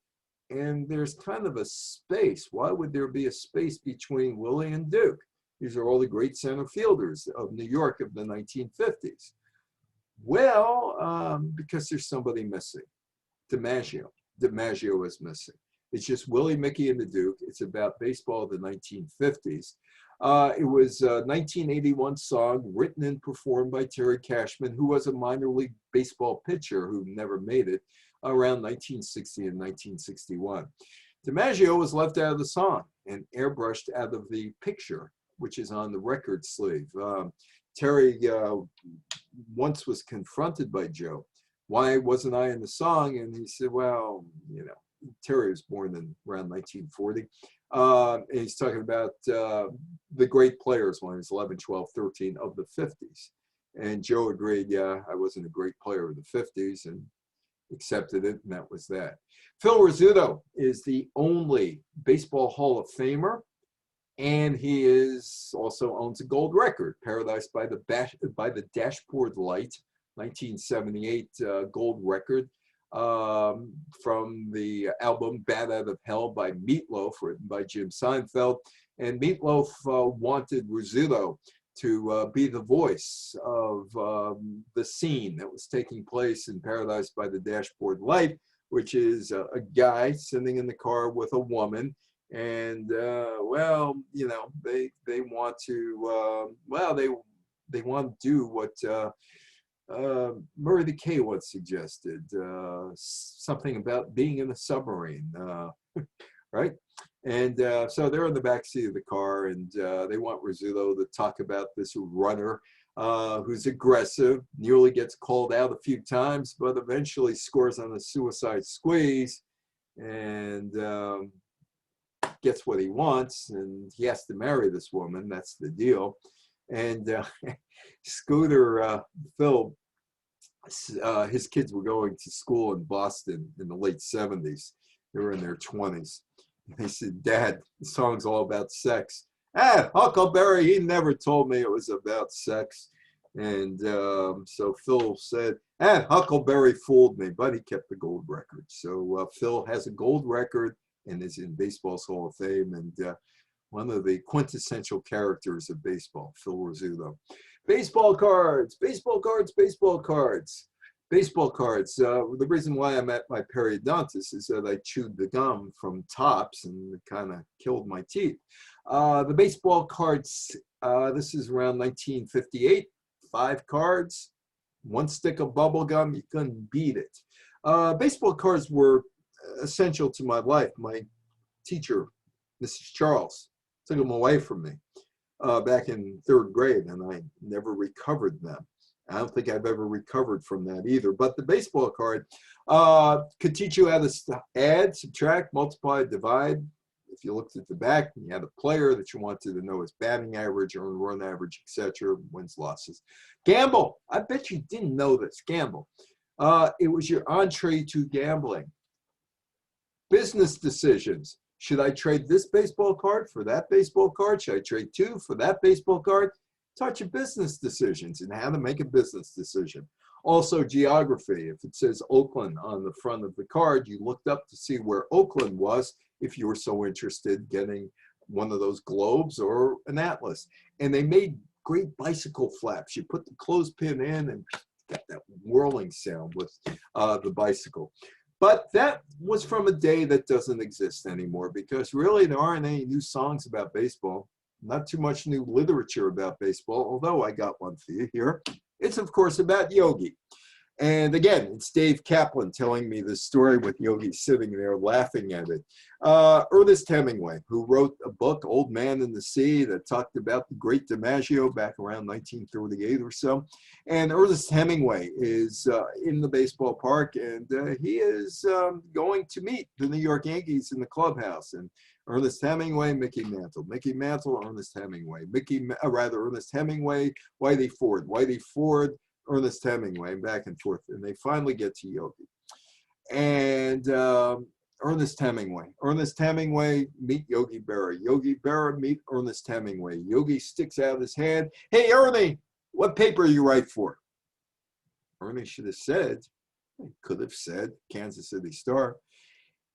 Speaker 1: And there's kind of a space. Why would there be a space between Willie and Duke? These are all the great center fielders of New York of the 1950s. Well, because there's somebody missing. Dimaggio. Dimaggio is missing. It's just Willie, Mickey, and the Duke. It's about baseball of the 1950s. It was a 1981 song written and performed by Terry Cashman, who was a minor league baseball pitcher who never made it, around 1960 and 1961. Dimaggio was left out of the song and airbrushed out of the picture, which is on the record sleeve. Terry once was confronted by Joe. "Why wasn't I in the song?" And he said, well, Terry was born in around 1940. And he's talking about the great players when he was 11, 12, 13 of the 50s. And Joe agreed, "Yeah, I wasn't a great player of the 50s, and accepted it, and that was that. Phil Rizzuto is the only Baseball Hall of Famer And he is also owns a gold record, Paradise by the Dashboard Light, 1978 gold record, from the album Bat Out of Hell by Meatloaf, written by Jim Seinfeld. And Meatloaf wanted Rizzuto to be the voice of the scene that was taking place in Paradise by the Dashboard Light, which is a guy sitting in the car with a woman. And well, you know, they want to they want to do what Murray the K once suggested, something about being in a submarine, right? And so they're in the back seat of the car, and they want Rizzuto to talk about this runner who's aggressive, nearly gets called out a few times, but eventually scores on a suicide squeeze and gets what he wants, and he has to marry this woman. That's the deal. And Scooter Phil, his kids were going to school in Boston in the late 70s. They were in their 20s. They said, "Dad, the song's all about sex." "Ah, Huckleberry, he never told me it was about sex." And so Phil said, Huckleberry fooled me, but he kept the gold record. So Phil has a gold record and is in baseball's Hall of Fame, and one of the quintessential characters of baseball, Phil Rizzuto. Baseball cards, baseball cards, baseball cards. Baseball cards. The reason why I'm at my periodontist is that I chewed the gum from Tops and it kind of killed my teeth. The baseball cards, this is around 1958. 5 cards, 1 stick of bubble gum, you couldn't beat it. Baseball cards were essential to my life. My teacher, Mrs. Charles, took them away from me back in 3rd grade, and I never recovered them. I don't think I've ever recovered from that either. But the baseball card could teach you how to add, subtract, multiply, divide. If you looked at the back, you had a player that you wanted to know his batting average, earned run average, etc., wins, losses. Gamble. I bet you didn't know this. Gamble. It was your entree to gambling. Business decisions. Should I trade this baseball card for that baseball card? Should I trade 2 for that baseball card? Taught you business decisions and how to make a business decision. Also geography. If it says Oakland on the front of the card, you looked up to see where Oakland was if you were so interested in getting one of those globes or an atlas. And they made great bicycle flaps. You put the clothespin in and got that whirling sound with the bicycle. But that was from a day that doesn't exist anymore, because really there aren't any new songs about baseball. Not too much new literature about baseball, although I got one for you here. It's, of course, about Yogi. And again, it's Dave Kaplan telling me this story with Yogi sitting there laughing at it. Ernest Hemingway, who wrote a book, Old Man in the Sea, that talked about the great Dimaggio back around 1938 or so. And Ernest Hemingway is in the baseball park, and he is going to meet the New York Yankees in the clubhouse. And Ernest Hemingway, Mickey Mantle, Ernest Hemingway, Ernest Hemingway, Whitey Ford, Ernest Hemingway, back and forth. And they finally get to Yogi. And Ernest Hemingway meet Yogi Berra. Yogi Berra meet Ernest Hemingway. Yogi sticks out his hand. "Hey, Ernie, what paper you write for?" Ernie should have said, could have said, Kansas City Star.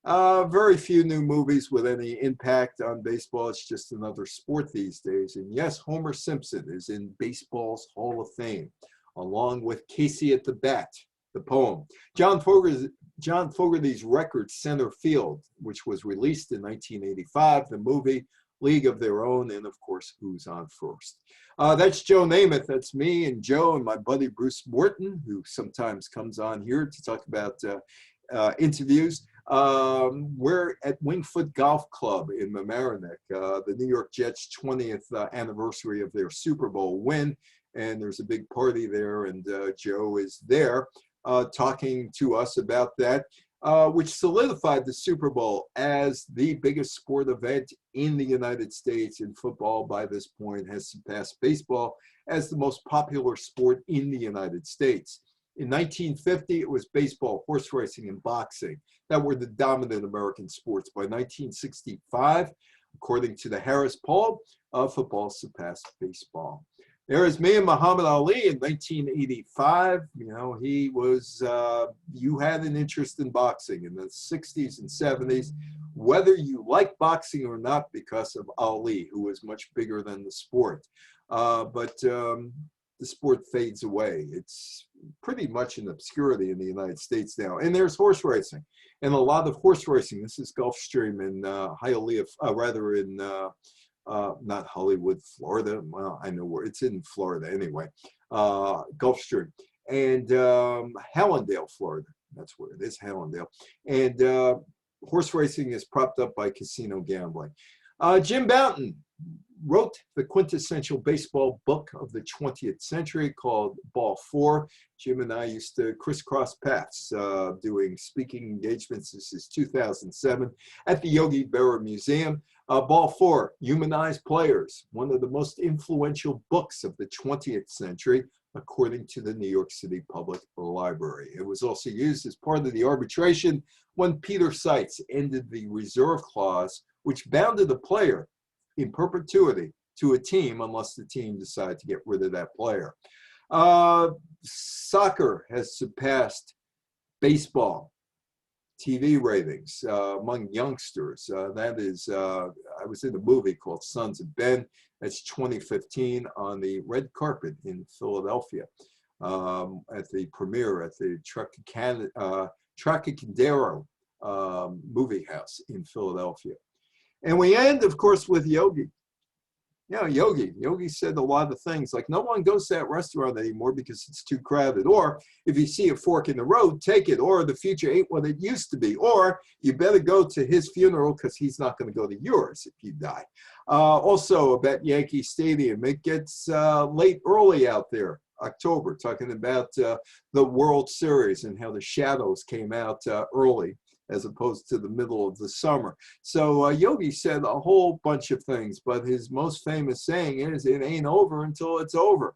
Speaker 1: Very few new movies with any impact on baseball. It's just another sport these days. And yes, Homer Simpson is in baseball's Hall of Fame, along with Casey at the Bat, the poem. John Fogerty's record Center Field, which was released in 1985, the movie League of Their Own, and of course, Who's on First. That's Joe Namath. That's me and Joe and my buddy Bruce Morton, who sometimes comes on here to talk about interviews. We're at Wingfoot Golf Club in Mamaroneck, the New York Jets' 20th anniversary of their Super Bowl win. And there's a big party there, and Joe is there talking to us about that, which solidified the Super Bowl as the biggest sport event in the United States. In football, by this point, has surpassed baseball as the most popular sport in the United States. In 1950, it was baseball, horse racing, and boxing that were the dominant American sports. By 1965, According to the Harris poll, football surpassed baseball. There is me and Muhammad Ali in 1985. You know, he was, you had an interest in boxing in the 60s and 70s, whether you like boxing or not, because of Ali, who was much bigger than the sport. But the sport fades away. It's pretty much in obscurity in the United States now. And there's horse racing, and a lot of horse racing. This is Gulfstream in Hialeah, rather in not Hollywood, Florida. Well, I know where it's in Florida anyway. Gulfstream and Hallandale, Florida. That's where it is, Hallandale. And horse racing is propped up by casino gambling. Jim Bouton wrote the quintessential baseball book of the 20th century called Ball 4. Jim and I used to crisscross paths doing speaking engagements. This is 2007 at the Yogi Berra Museum. Ball 4, Humanized Players, one of the most influential books of the 20th century, according to the New York City Public Library. It was also used as part of the arbitration when Peter Seitz ended the reserve clause, which bounded a player in perpetuity to a team unless the team decided to get rid of that player. Soccer has surpassed baseball TV ratings among youngsters. That is, I was in a movie called Sons of Ben. That's 2015 on the red carpet in Philadelphia at the premiere at the Trocadero movie house in Philadelphia. And we end, of course, with Yogi. Yeah, Yogi said a lot of things like, no one goes to that restaurant anymore because it's too crowded. Or if you see a fork in the road, take it. Or the future ain't what it used to be. Or you better go to his funeral because he's not going to go to yours if you die. Also about Yankee Stadium, it gets late early out there. October, talking about the World Series and how the shadows came out early, as opposed to the middle of the summer. So Yogi said a whole bunch of things, but his most famous saying is, it ain't over until it's over.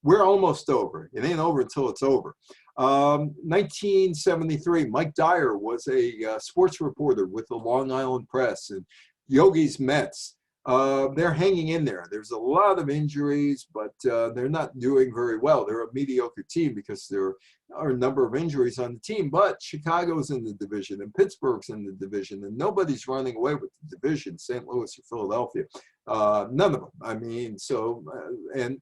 Speaker 1: We're almost over. It ain't over until it's over. 1973, Mike Dyer was a sports reporter with the Long Island Press, and Yogi's Mets, they're hanging in there. There's a lot of injuries, but they're not doing very well. They're a mediocre team because there are a number of injuries on the team, but Chicago's in the division and Pittsburgh's in the division, and nobody's running away with the division, St. Louis or Philadelphia. None of them. I mean, so, and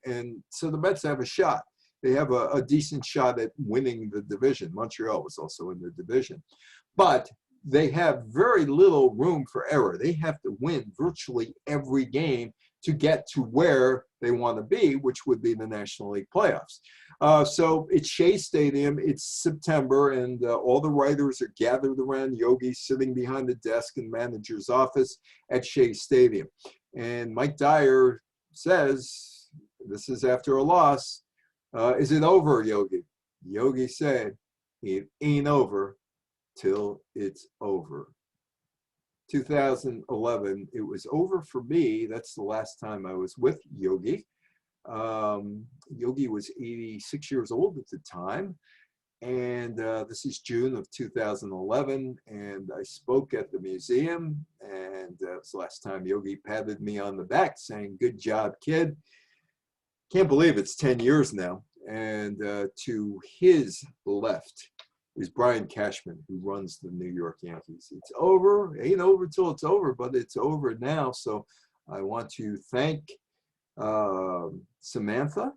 Speaker 1: so the Mets have a shot. They have a decent shot at winning the division. Montreal was also in the division. But they have very little room for error. They have to win virtually every game to get to where they want to be, which would be the National League playoffs. So it's Shea Stadium, it's September, and all the writers are gathered around Yogi, sitting behind the desk in manager's office at Shea Stadium. And Mike Dyer says, this is after a loss, is it over, Yogi? Yogi said, it ain't over till it's over. 2011, it was over for me. That's the last time I was with Yogi. Yogi was 86 years old at the time. And this is June of 2011. And I spoke at the museum. And it was the last time Yogi patted me on the back saying, good job, kid. Can't believe it's 10 years now. And to his left is Brian Cashman, who runs the New York Yankees. It's over. It ain't over till it's over, but it's over now. So I want to thank Samantha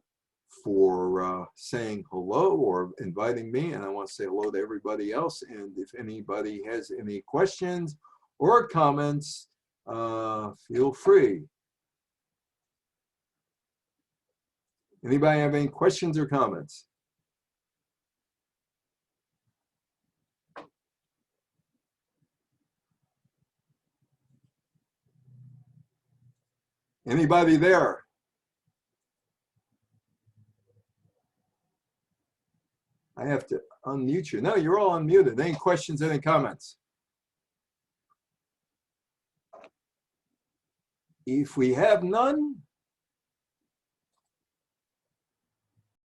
Speaker 1: for saying hello or inviting me, and I want to say hello to everybody else. And if anybody has any questions or comments, feel free. Anybody have any questions or comments? Anybody there? I have to unmute you. No, you're all unmuted. Any questions, any comments? If we have none,